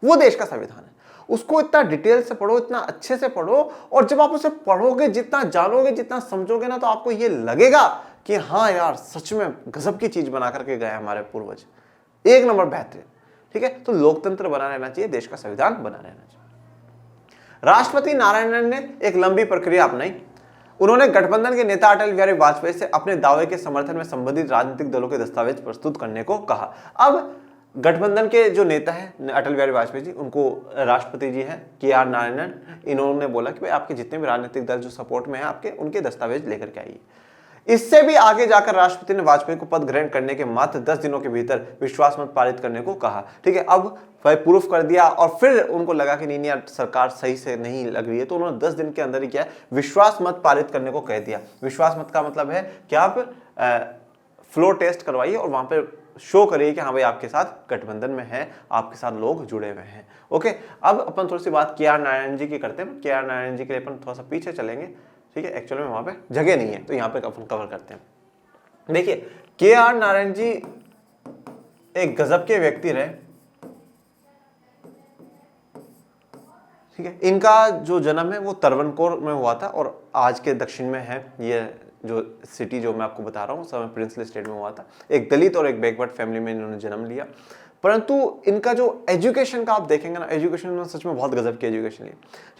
वो देश का संविधान है। उसको इतना डिटेल से पढ़ो, इतना अच्छे से पढ़ो, और जब आप उसे पढ़ोगे, जितना जानोगे, जितना समझोगे ना, तो आपको ये लगेगा कि हाँ यार, सच में गजब की चीज बना करके गए हमारे पूर्वज, एक नंबर बेहतरीन, ठीक है। तो लोकतंत्र बना रहना चाहिए, देश का संविधान बना रहना चाहिए। राष्ट्रपति नारायणन ने एक लंबी प्रक्रिया अपनाई। उन्होंने गठबंधन के नेता अटल बिहारी वाजपेयी से अपने दावे के समर्थन में संबंधित राजनीतिक दलों के दस्तावेज प्रस्तुत करने को कहा। अब गठबंधन के जो नेता हैं अटल बिहारी वाजपेयी जी, उनको राष्ट्रपति जी हैं KR नारायणन, इन्होंने बोला कि भाई आपके जितने भी राजनीतिक दल जो सपोर्ट में है आपके, उनके दस्तावेज लेकर के आइए। इससे भी आगे जाकर राष्ट्रपति ने वाजपेयी को पद ग्रहण करने के मात्र 10 दिनों के भीतर विश्वास मत पारित करने को कहा, ठीक है। अब प्रूफ कर दिया, और फिर उनको लगा कि नहीं यार, सरकार सही से नहीं लग रही है, तो उन्होंने 10 दिन के अंदर ही क्या है, विश्वास मत पारित करने को कह दिया। विश्वास मत का मतलब है कि आप फ्लो टेस्ट करवाइए और वहां पर शो करिए कि हाँ भाई आपके साथ गठबंधन में है, आपके साथ लोग जुड़े हुए हैं। ओके, अब अपन थोड़ी सी बात KR नारायण जी की करते हैं। KR नारायण जी के लिए अपन थोड़ा सा पीछे चलेंगे, ठीक है। एक्चुअली में वहां पे जगह नहीं है, तो यहाँ पे अपन कवर करते हैं। देखिए, KR नारायण जी एक गजब के व्यक्ति रहे, ठीक है। इनका जो जन्म है वो तरवनकोर में हुआ था, और आज के दक्षिण में है ये जो सिटी जो मैं आपको बता रहा हूँ, सब प्रिंसली स्टेट में हुआ था। एक दलित और एक बैकवर्ड फैमिली में इन्होंने जन्म लिया, परंतु इनका जो एजुकेशन का आप देखेंगे ना, एजुकेशन में सच में बहुत गजब की एजुकेशन ली,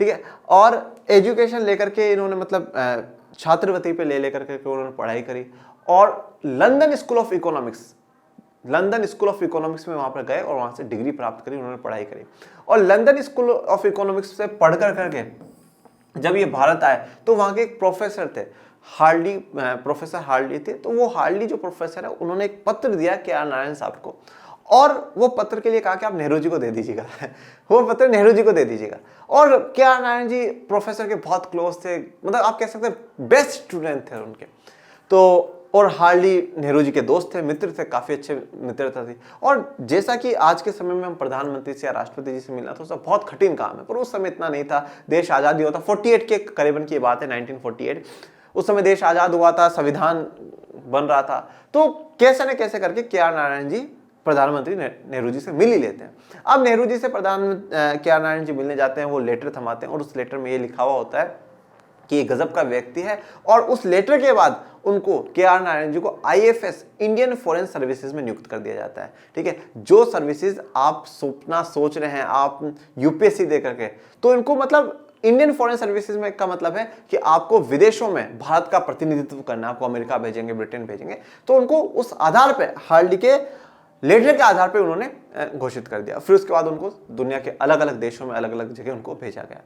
ठीक है। और एजुकेशन लेकर के इन्होंने मतलब छात्रवृत्ति पे लेकर के उन्होंने पढ़ाई करी, और लंदन स्कूल ऑफ इकोनॉमिक्स में वहां पर गए और वहां से डिग्री प्राप्त करी, उन्होंने पढ़ाई करी। और लंदन स्कूल ऑफ इकोनॉमिक्स से पढ़ करके जब ये भारत आए, तो वहां के एक प्रोफेसर थे हार्डी, प्रोफेसर हार्डी थे। तो वो हार्डी जो प्रोफेसर है, उन्होंने एक पत्र दिया KR नारायण साहब को, और वो पत्र के लिए कहा कि आप नेहरू जी को दे दीजिएगा वो पत्र नेहरू जी को दे दीजिएगा। और KR नारायण जी प्रोफेसर के बहुत क्लोज थे, मतलब आप कह सकते हैं बेस्ट स्टूडेंट थे उनके। तो और हार्डी नेहरू जी के दोस्त थे, मित्र थे, काफी अच्छे मित्रता थी। और जैसा कि आज के समय में हम प्रधानमंत्री से या राष्ट्रपति जी से मिलना तो सब बहुत कठिन काम है, पर उस समय इतना नहीं था। देश आजादी होता 48 के करीबन की बात है, 1948, उस समय देश आजाद हुआ था, संविधान बन रहा था। तो कैसे न कैसे करके KR नारायण जी प्रधानमंत्री नेहरू जी से मिल ही लेते हैं। अब नेहरू जी से KR नारायण जी मिलने जाते हैं, वो लेटर थमाते हैं, और उस लेटर में ये लिखा हुआ होता है कि ये गजब का व्यक्ति है। और उस लेटर के बाद उनको KR नारायण जी को IFS इंडियन फॉरेन सर्विसेज में नियुक्त कर दिया जाता है, ठीक है। जो सर्विसेज आप सपना सोच रहे हैं आप UPSC दे करके, तो इनको मतलब इंडियन फॉरेन सर्विसेज में का मतलब है कि आपको विदेशों में भारत का प्रतिनिधित्व करना, आपको अमेरिका भेजेंगे, ब्रिटेन भेजेंगे। तो उनको उस आधार पे, हार्डी के लेटर के आधार पे उन्होंने घोषित कर दिया। फिर उसके बाद उनको दुनिया के अलग अलग देशों में अलग अलग जगह उनको भेजा गया।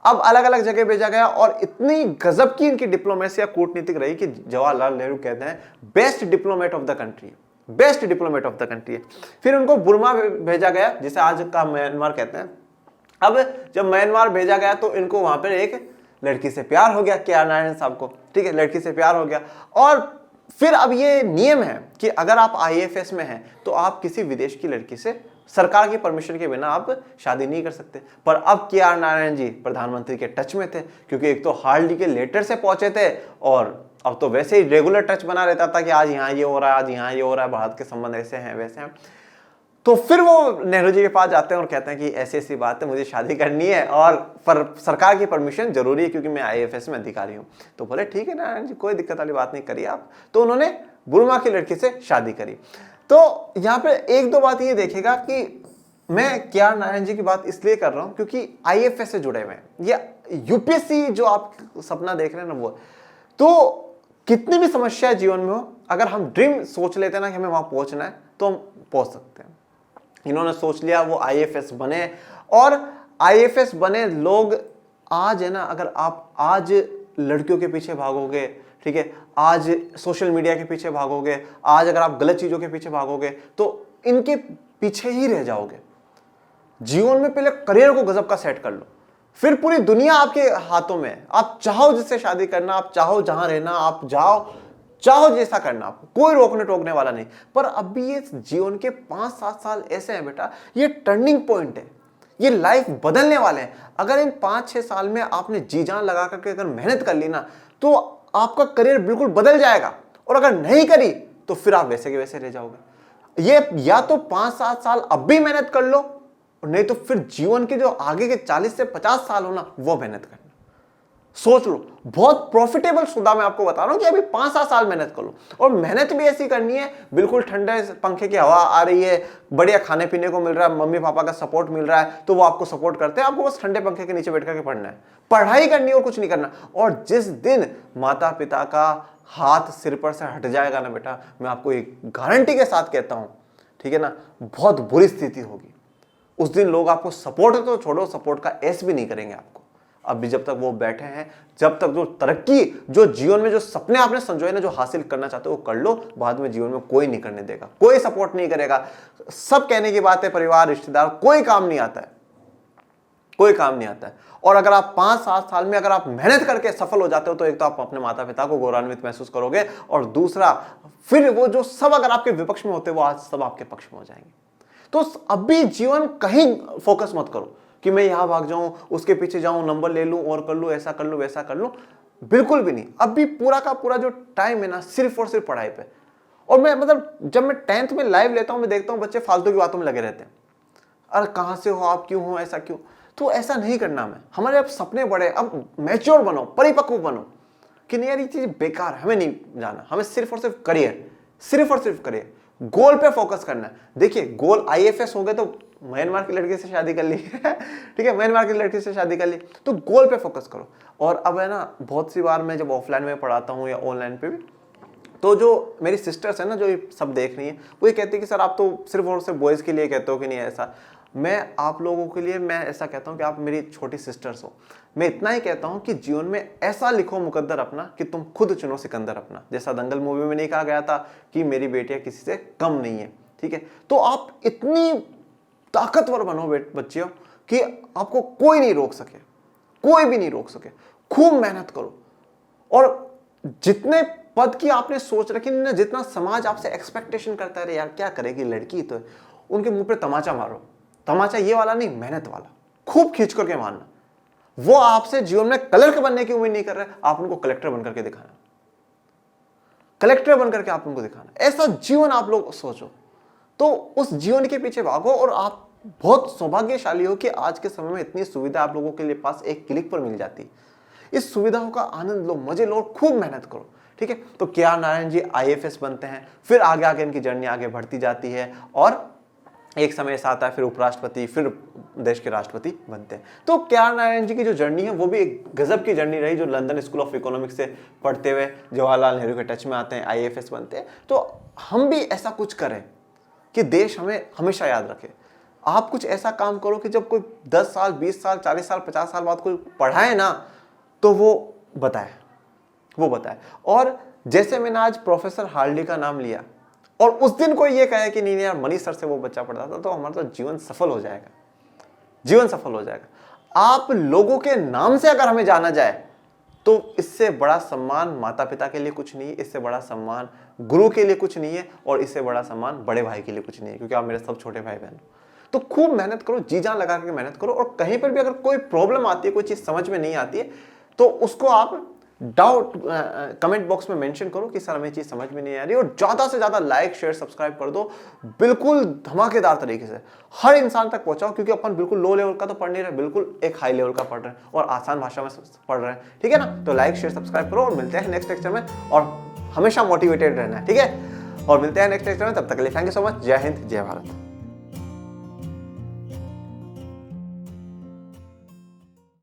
अब अलग अलग जगह भेजा गया, और इतनी गजब की इनकी डिप्लोमेसी या कूटनीतिक रही कि जवाहरलाल नेहरू कहते हैं best diplomat of the country, best diplomat of the country. फिर उनको बुर्मा भेजा गया, जिसे आज का म्यांमार कहते हैं। अब जब म्यांमार भेजा गया तो इनको वहां पर एक लड़की से प्यार हो गया, KR नारायण साहब को, ठीक है, लड़की से प्यार हो गया। और फिर अब ये नियम है कि अगर आप IFS में हैं तो आप किसी विदेश की लड़की से सरकार की परमिशन के बिना आप शादी नहीं कर सकते। पर अब KR नारायण जी प्रधानमंत्री के टच में थे, क्योंकि एक तो हार्डी के लेटर से पहुंचे थे, और अब तो वैसे ही रेगुलर टच बना रहता था कि आज यहाँ ये हो रहा है, आज यहाँ ये हो रहा है, भारत के संबंध ऐसे हैं वैसे हैं। तो फिर वो नेहरू जी के पास जाते हैं और कहते हैं कि ऐसी ऐसी बात है, मुझे शादी करनी है, और पर सरकार की परमिशन जरूरी है क्योंकि मैं IFS में अधिकारी हूँ। तो बोले ठीक है नारायण जी, कोई दिक्कत वाली बात नहीं, करिए आप। तो उन्होंने बुर्मा की लड़की से शादी करी। तो यहाँ पे एक दो बात ये देखेगा कि मैं KR नारायण जी की बात इसलिए कर रहा हूँ क्योंकि IFS से जुड़े हुए हैं, या UPSC जो आप सपना देख रहे हैं ना, वो तो कितनी भी समस्या जीवन में हो, अगर हम ड्रीम सोच लेते हैं ना कि हमें वहां पहुंचना है, तो हम पहुंच सकते हैं। इन्होंने सोच लिया वो आईएफएस बने, और आईएफएस बने लोग। आज है ना, अगर आप आज लड़कियों के पीछे भागोगे, ठीक है, आज सोशल मीडिया के पीछे भागोगे, आज अगर आप गलत चीजों के पीछे भागोगे तो इनके पीछे ही रह जाओगे। जीवन में पहले करियर को गजब का सेट कर लो, फिर पूरी दुनिया आपके हाथों में है। आप चाहो जिससे शादी करना, आप चाहो जहां रहना, आप जाओ, चाहो जैसा करना, आपको कोई रोकने टोकने वाला नहीं। पर अभी ये जीवन के 5-7 साल ऐसे हैं बेटा, ये टर्निंग पॉइंट है, ये लाइफ बदलने वाले हैं। अगर इन 5-6 साल में आपने जी जान लगा करके अगर मेहनत कर ली ना, तो आपका करियर बिल्कुल बदल जाएगा। और अगर नहीं करी तो फिर आप वैसे के वैसे रह जाओगे। ये या तो 5-7 साल अब भी मेहनत कर लो, नहीं तो फिर जीवन के जो आगे के 40 से 50 साल हो ना, वो मेहनत करना। सोच लो, बहुत प्रॉफिटेबल सौदा मैं आपको बता रहा हूं कि अभी 5-7 साल मेहनत कर लो। और मेहनत भी ऐसी करनी है, बिल्कुल ठंडे पंखे की हवा आ रही है, बढ़िया खाने पीने को मिल रहा है, मम्मी पापा का सपोर्ट मिल रहा है, तो वो आपको सपोर्ट करते हैं। आपको बस ठंडे पंखे के नीचे बैठ करके पढ़ना है, पढ़ाई करनी है और कुछ नहीं करना। और जिस दिन माता पिता का हाथ सिर पर से हट जाएगा ना बेटा, मैं आपको एक गारंटी के साथ कहता हूं, ठीक है ना, बहुत बुरी स्थिति होगी। उस दिन लोग आपको सपोर्ट तो छोड़ो, सपोर्ट का एस भी नहीं करेंगे आपको। अभी जब तक वो बैठे हैं, जब तक जो तरक्की, जो जीवन में जो सपने आपने संजोए ना, जो हासिल करना चाहते हो वो कर लो। बाद में जीवन में कोई नहीं करने देगा, कोई सपोर्ट नहीं करेगा। सब कहने की बात है, परिवार रिश्तेदार, कोई काम नहीं आता है, कोई काम नहीं आता है। और अगर आप 5-7 साल में अगर आप मेहनत करके सफल हो जाते हो, तो एक तो आप अपने माता पिता को गौरवान्वित महसूस करोगे, और दूसरा फिर वो जो सब अगर आपके विपक्ष में होते, वो आज सब आपके पक्ष में हो जाएंगे। तो अभी जीवन कहीं फोकस मत करो कि मैं यहां भाग जाऊं, उसके पीछे जाऊं, नंबर ले लूं और कर लूं, ऐसा कर लूं, वैसा कर लूं, बिल्कुल भी नहीं। अभी पूरा का पूरा जो टाइम है ना, सिर्फ और सिर्फ पढ़ाई पे। और मैं मतलब जब मैं 10th में लाइव लेता हूं, मैं देखता हूं बच्चे फालतू की बातों में लगे रहते हैं। अरे कहां से हो आप, क्यों हो, ऐसा क्यों? तो ऐसा नहीं करना हमें। हमारे अब सपने बड़े, अब मैच्योर बनो, परिपक्व बनो कि नहीं यार ये चीज बेकार, हमें नहीं जाना, हमें सिर्फ और सिर्फ करियर, सिर्फ और सिर्फ करियर, गोल पे फोकस करना है। देखिए, गोल आईएफएस हो गए तो म्यांमार की लड़की से शादी कर ली ठीक है, म्यांमार की लड़की से शादी कर ली, तो गोल पे फोकस करो। और अब है ना, बहुत सी बार मैं जब ऑफलाइन में पढ़ाता हूँ या ऑनलाइन पे भी, तो जो मेरी सिस्टर्स है ना, जो ये सब देख रही है, वो ये कहती है कि सर आप तो सिर्फ और सिर्फ बॉयज़ के लिए कहते हो कि नहीं ऐसा। मैं आप लोगों के लिए मैं ऐसा कहता हूँ कि आप मेरी छोटी सिस्टर्स हो। मैं इतना ही कहता हूँ कि जीवन में ऐसा लिखो मुकद्दर अपना कि तुम खुद चुनो सिकंदर अपना। जैसा दंगल मूवी में नहीं कहा गया था कि मेरी बेटियां किसी से कम नहीं है, ठीक है। तो आप इतनी ताकतवर बनो बच्चियों कि आपको कोई नहीं रोक सके, कोई भी नहीं रोक सके। खूब मेहनत करो, और जितने पद की आपने सोच रखी ना, जितना समाज आपसे एक्सपेक्टेशन करता है, यार क्या करेगी लड़की, तो उनके मुंह पे तमाचा मारो। तमाचा ये वाला नहीं, मेहनत वाला, खूब खींच करके मारना। वो आपसे जीवन में क्लर्क बनने की उम्मीद नहीं कर रहे, आप उनको कलेक्टर बनकर के दिखाना, कलेक्टर बनकर के आप उनको दिखाना। ऐसा जीवन आप लोग सोचो, तो उस जीवन के पीछे भागो। और आप बहुत सौभाग्यशाली हो कि आज के समय में इतनी सुविधा आप लोगों के लिए पास एक क्लिक पर मिल जाती है। इस सुविधाओं का आनंद लो, मजे लो, खूब मेहनत करो, ठीक है। तो के.आर. नारायण जी आईएफएस बनते हैं, फिर आगे आगे इनकी जर्नी आगे बढ़ती जाती है, और एक समय ऐसा आता है फिर उपराष्ट्रपति, फिर देश के राष्ट्रपति बनते हैं। तो के.आर. नारायण जी की जो जर्नी है वो भी एक गजब की जर्नी रही, जो लंदन स्कूल ऑफ इकोनॉमिक्स से पढ़ते हुए जवाहरलाल नेहरू के टच में आते हैं, आईएफएस बनते हैं। तो हम भी ऐसा कुछ करें कि देश हमें हमेशा याद रखे। आप कुछ ऐसा काम करो कि जब कोई 10 साल, 20 साल, 40 साल, 50 साल बाद कोई पढ़ाए ना, तो वो बताए, वो बताए। और जैसे मैंने आज प्रोफेसर हार्डी का नाम लिया, और उस दिन कोई ये कहे कि नहीं यार मनीष सर से वो बच्चा पढ़ता था, तो हमारा तो जीवन सफल हो जाएगा, जीवन सफल हो जाएगा। आप लोगों के नाम से अगर हमें जाना जाए, तो इससे बड़ा सम्मान माता पिता के लिए कुछ नहीं है, इससे बड़ा सम्मान गुरु के लिए कुछ नहीं है, और इससे बड़ा सम्मान बड़े भाई के लिए कुछ नहीं है, क्योंकि आप मेरे सब छोटे भाई बहन। तो खूब मेहनत करो, जी जान लगा के मेहनत करो। और कहीं पर भी अगर कोई प्रॉब्लम आती है, कोई चीज समझ में नहीं आती है, तो उसको आप डाउट कमेंट बॉक्स में मेंशन करो कि सर हमें चीज समझ में नहीं आ रही। और ज्यादा से ज्यादा लाइक, शेयर, सब्सक्राइब कर दो, बिल्कुल धमाकेदार तरीके से हर इंसान तक पहुंचाओ, क्योंकि अपन बिल्कुल लो लेवल का तो पढ़ नहीं रहे, बिल्कुल एक हाई लेवल का पढ़ रहे हैं, और आसान भाषा में पढ़ रहे हैं, ठीक है ना। तो लाइक, शेयर, सब्सक्राइब करो, और मिलते हैं नेक्स्ट लेक्चर में। और हमेशा मोटिवेटेड रहना है, ठीक है। और मिलते हैं नेक्स्ट लेक्चर में, तब तक के लिए थैंक यू सो मच। जय हिंद, जय भारत।